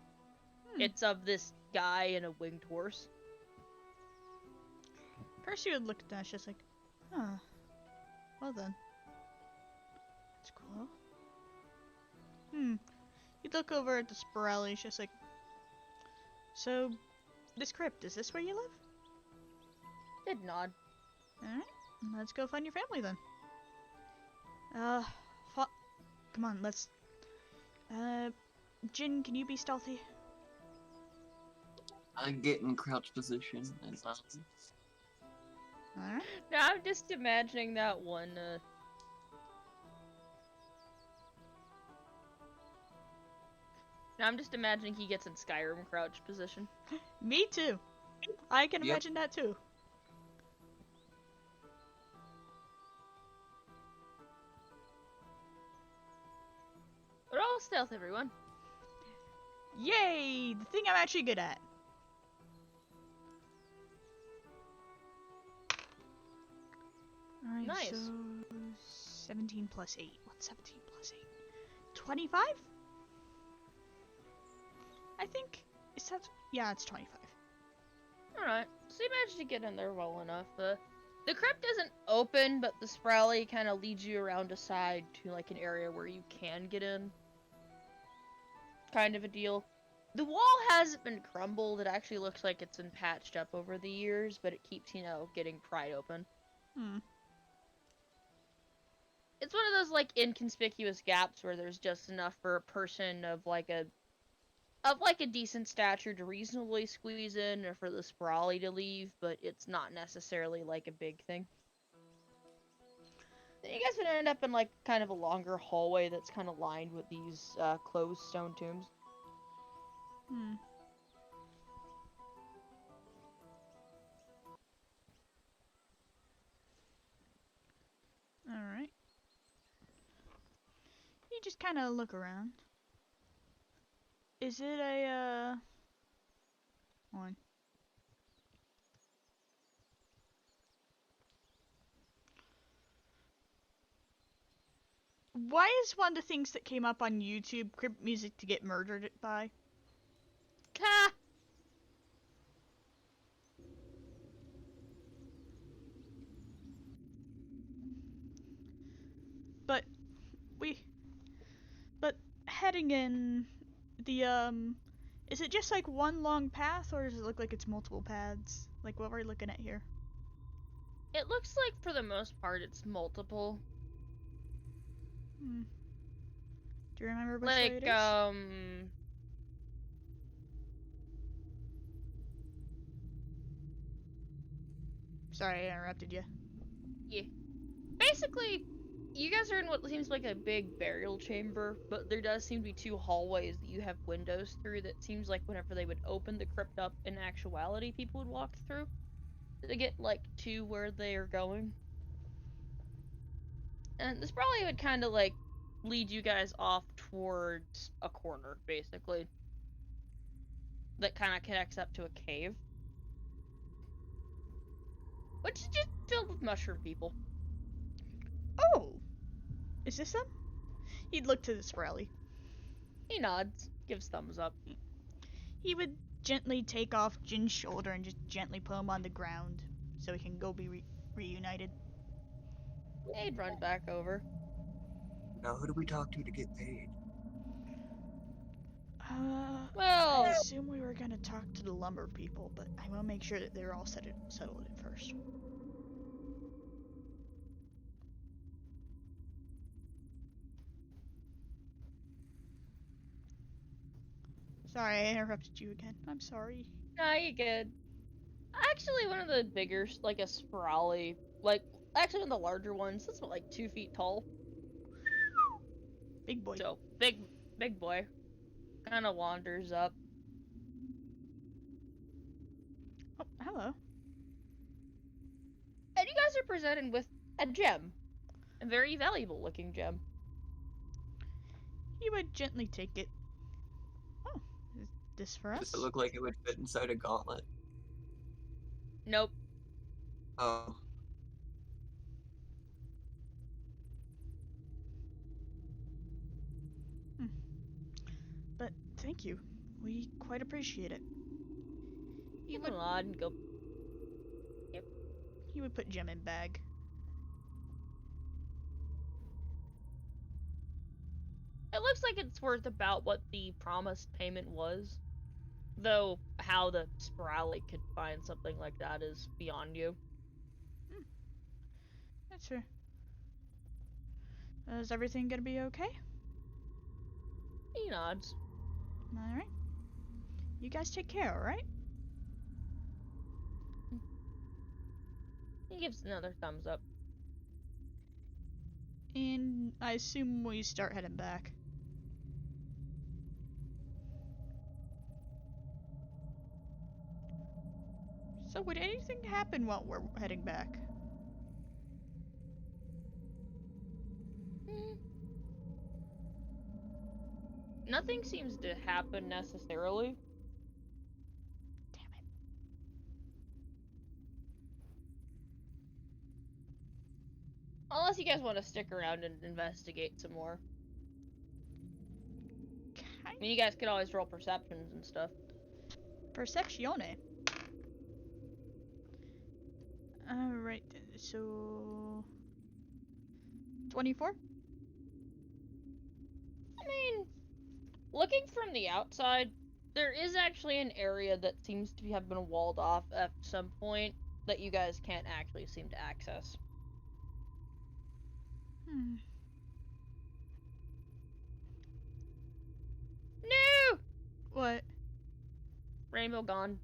It's of this guy and a winged horse. Percy would look at that, just like, huh. Well then. That's cool. You'd look over at the Spirelli, just like, so, this crypt, is this where you live? Did nod. Alright, let's go find your family then. Come on, let's... Jin, can you be stealthy? I get in crouch position and Alright. Now I'm just imagining that one, Now I'm just imagining he gets in Skyrim crouch position. Me too. I can Yep. imagine that too. Roll stealth, everyone. Yay! The thing I'm actually good at. Alright, Nice. so 17 plus 8. What's 17 plus 8? 25? I think. Is that... Yeah, it's 25. Alright, so you managed to get in there well enough. The crypt isn't open, but the Sprouly kind of leads you around a side to like an area where you can get in. Kind of a deal. The wall hasn't been crumbled. It actually looks like it's been patched up over the years, but it keeps, getting pried open. It's one of those like inconspicuous gaps where there's just enough for a person of like a decent stature to reasonably squeeze in, or for the Sprawly to leave, but it's not necessarily like a big thing. Then you guys would end up in like kind of a longer hallway that's kind of lined with these closed stone tombs. Alright. You just kind of look around. Is it a, one? Why is one of the things that came up on YouTube crypt music to get murdered by? Ha! heading in, is it just like one long path, or does it look like it's multiple paths? Like what we're looking at here? It looks like for the most part it's multiple. Hmm. Do you remember which way it Like, is? Sorry, I interrupted you. yeah. Basically, you guys are in what seems like a big burial chamber, but there does seem to be two hallways that you have windows through that seems like whenever they would open the crypt up, in actuality, people would walk through to get, like, to where they are going. And this probably would kind of, like, lead you guys off towards a corner, basically. That kind of connects up to a cave. Which is just filled with mushroom people. Oh! Is this them? He'd look to the Sprelly. He nods, gives thumbs up. He would gently take off Jin's shoulder and just gently put him on the ground so he can go be reunited. He'd run back over. Now, who do we talk to get paid? I Well, assume we were gonna talk to the lumber people, but I will make sure that they're all settled in first. Sorry, I interrupted you again. I'm sorry. nah, you good. Actually, one of the bigger, like a sprawly, like, actually one of the larger ones, that's about like 2 feet tall. Big boy. So, big boy. Kind of wanders up. Oh, hello. And you guys are presented with a gem. A very valuable looking gem. He would gently take it. Oh, is this for us? Does it look like it would fit inside a gauntlet? Nope. Oh. But thank you. We quite appreciate it. He would nod and go, He would put gem in bag. it looks like it's worth about what the promised payment was. Though, how the Spirale could find something like that is beyond you. That's fair. Is everything gonna be okay? He nods. Alright. You guys take care, alright? He gives another thumbs up. And I assume we start heading back. So would anything happen while we're heading back? Nothing seems to happen necessarily. Damn it. Unless you guys want to stick around and investigate some more. I mean, you guys could always roll perceptions and stuff. Perceptione. Alright, so 24? I mean, looking from the outside, there is actually an area that seems to have been walled off at some point that you guys can't actually seem to access. No! What? Rainbow gone.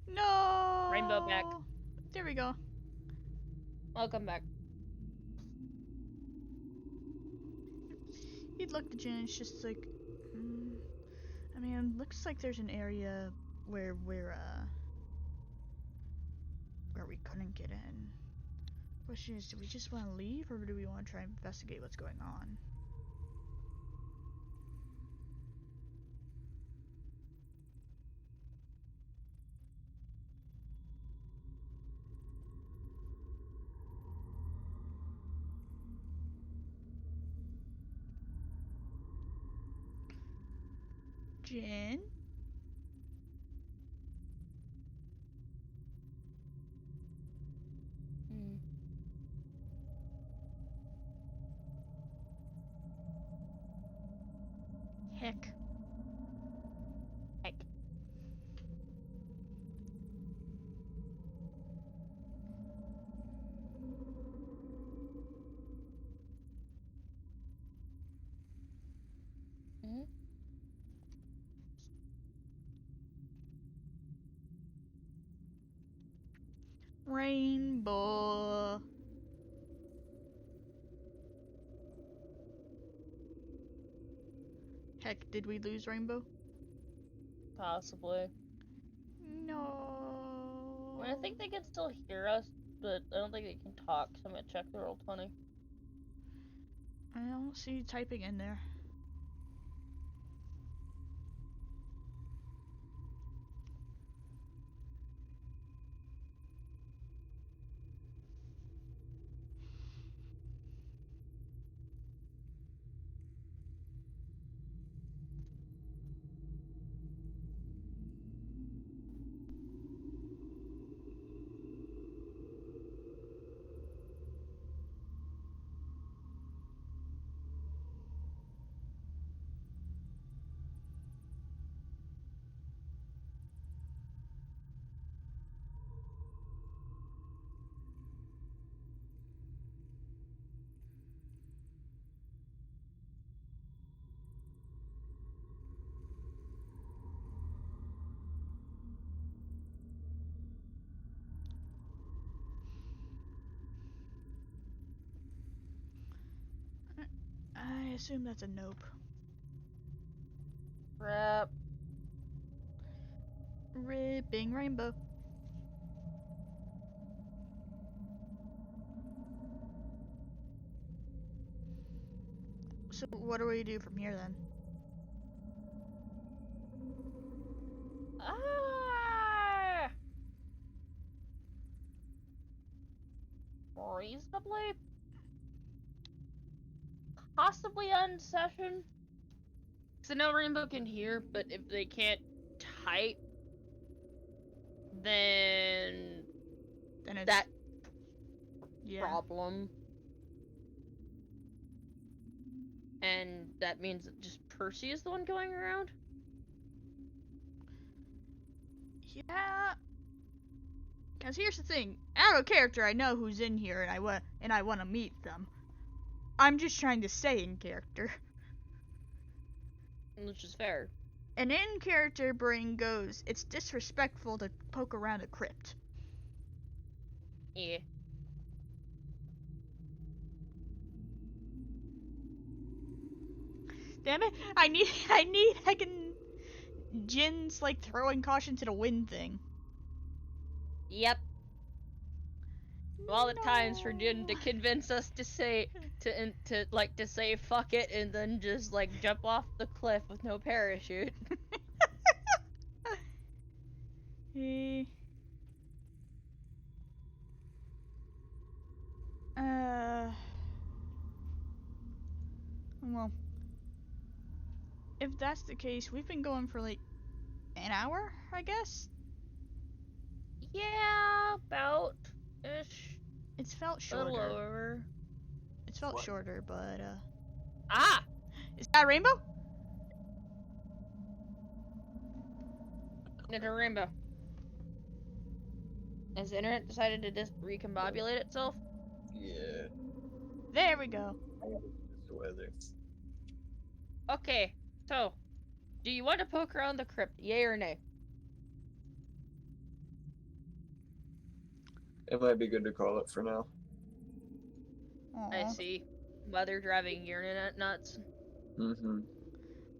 No! Rainbow back. There we go. Welcome back. He'd look at Jen and it's just like, I mean, looks like there's an area where where we couldn't get in. Question is, do we just want to leave or do we want to try and investigate what's going on? Jen? Heck. Heck. Mm-hmm. Rainbow. Heck, did we lose Rainbow? Possibly. No. I think they can still hear us, but I don't think they can talk, so I'm gonna check the Roll20. I don't see you typing in there. I assume that's a nope. Crap. Ripping Rainbow. So what do we do from here then? Ah! Reasonably? Possibly end session? Because I know Rainbow can hear, but if they can't type, then Then it's that yeah. problem. And that means that just Percy is the one going around? Yeah. Cause here's the thing, out of character, I know who's in here, and I want to meet them. I'm just trying to stay in character. Which is fair. An in-character brain goes, it's disrespectful to poke around a crypt. Yeah. Damn it! I need heckin' Jin's like throwing caution to the wind thing. Yep. All the times for Jin to convince us to say to say fuck it and then just like jump off the cliff with no parachute. Well, if that's the case, we've been going for like an hour, I guess. Yeah, about ish. It's felt A little shorter. over. It's felt What? shorter, but Ah! is that a rainbow? It's a rainbow. Has the internet decided to just recombobulate itself? Yeah. There we go. It's the weather. Okay, so do you want to poke around the crypt, yay or nay? It might be good to call it for now. I Aw. see. Weather driving your internet nuts. Mm-hmm.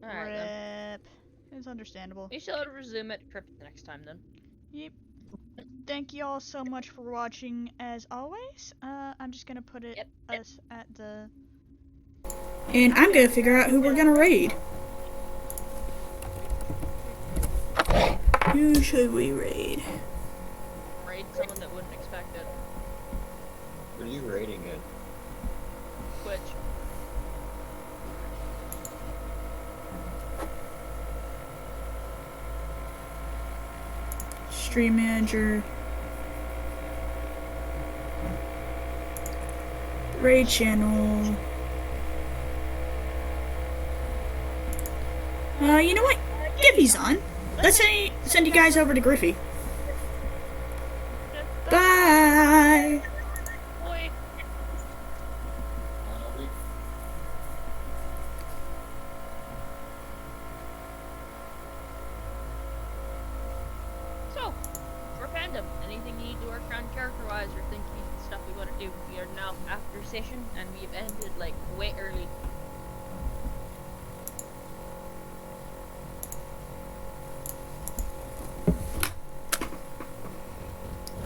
Alright then. Rip. It's understandable. We shall resume at crypt next time then. Yep. Thank you all so much for watching, as always. I'm just gonna put it us at the... And I'm gonna figure out who we're gonna raid. Who should we raid? Raid someone that wouldn't expect it. What are you rating it? Which, Stream manager. Raid channel. You know what? Gibby's on. Let's send you guys over to Griffey. Bye! Boy. So, for fandom, anything you need to work on character-wise or think you stuff we want to do? We are now after session and we've ended like way early.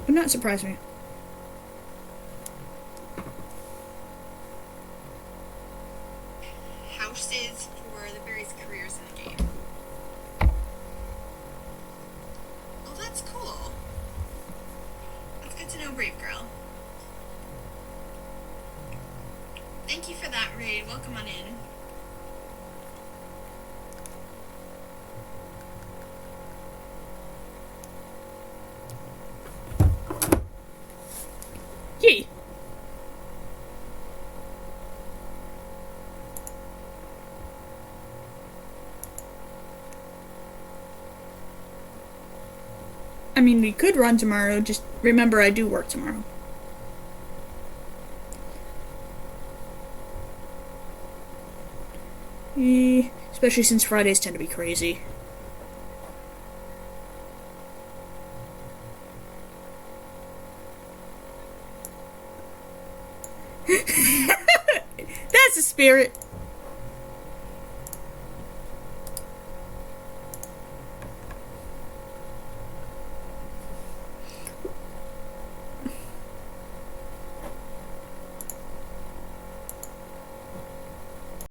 Would not surprise me. Houses for the various careers in the game. Oh, that's cool. That's good to know, Brave Girl. Thank you for that, Raid. Welcome on in. Yee! I mean, we could run tomorrow, just remember I do work tomorrow. Especially since Fridays tend to be crazy. That's the spirit.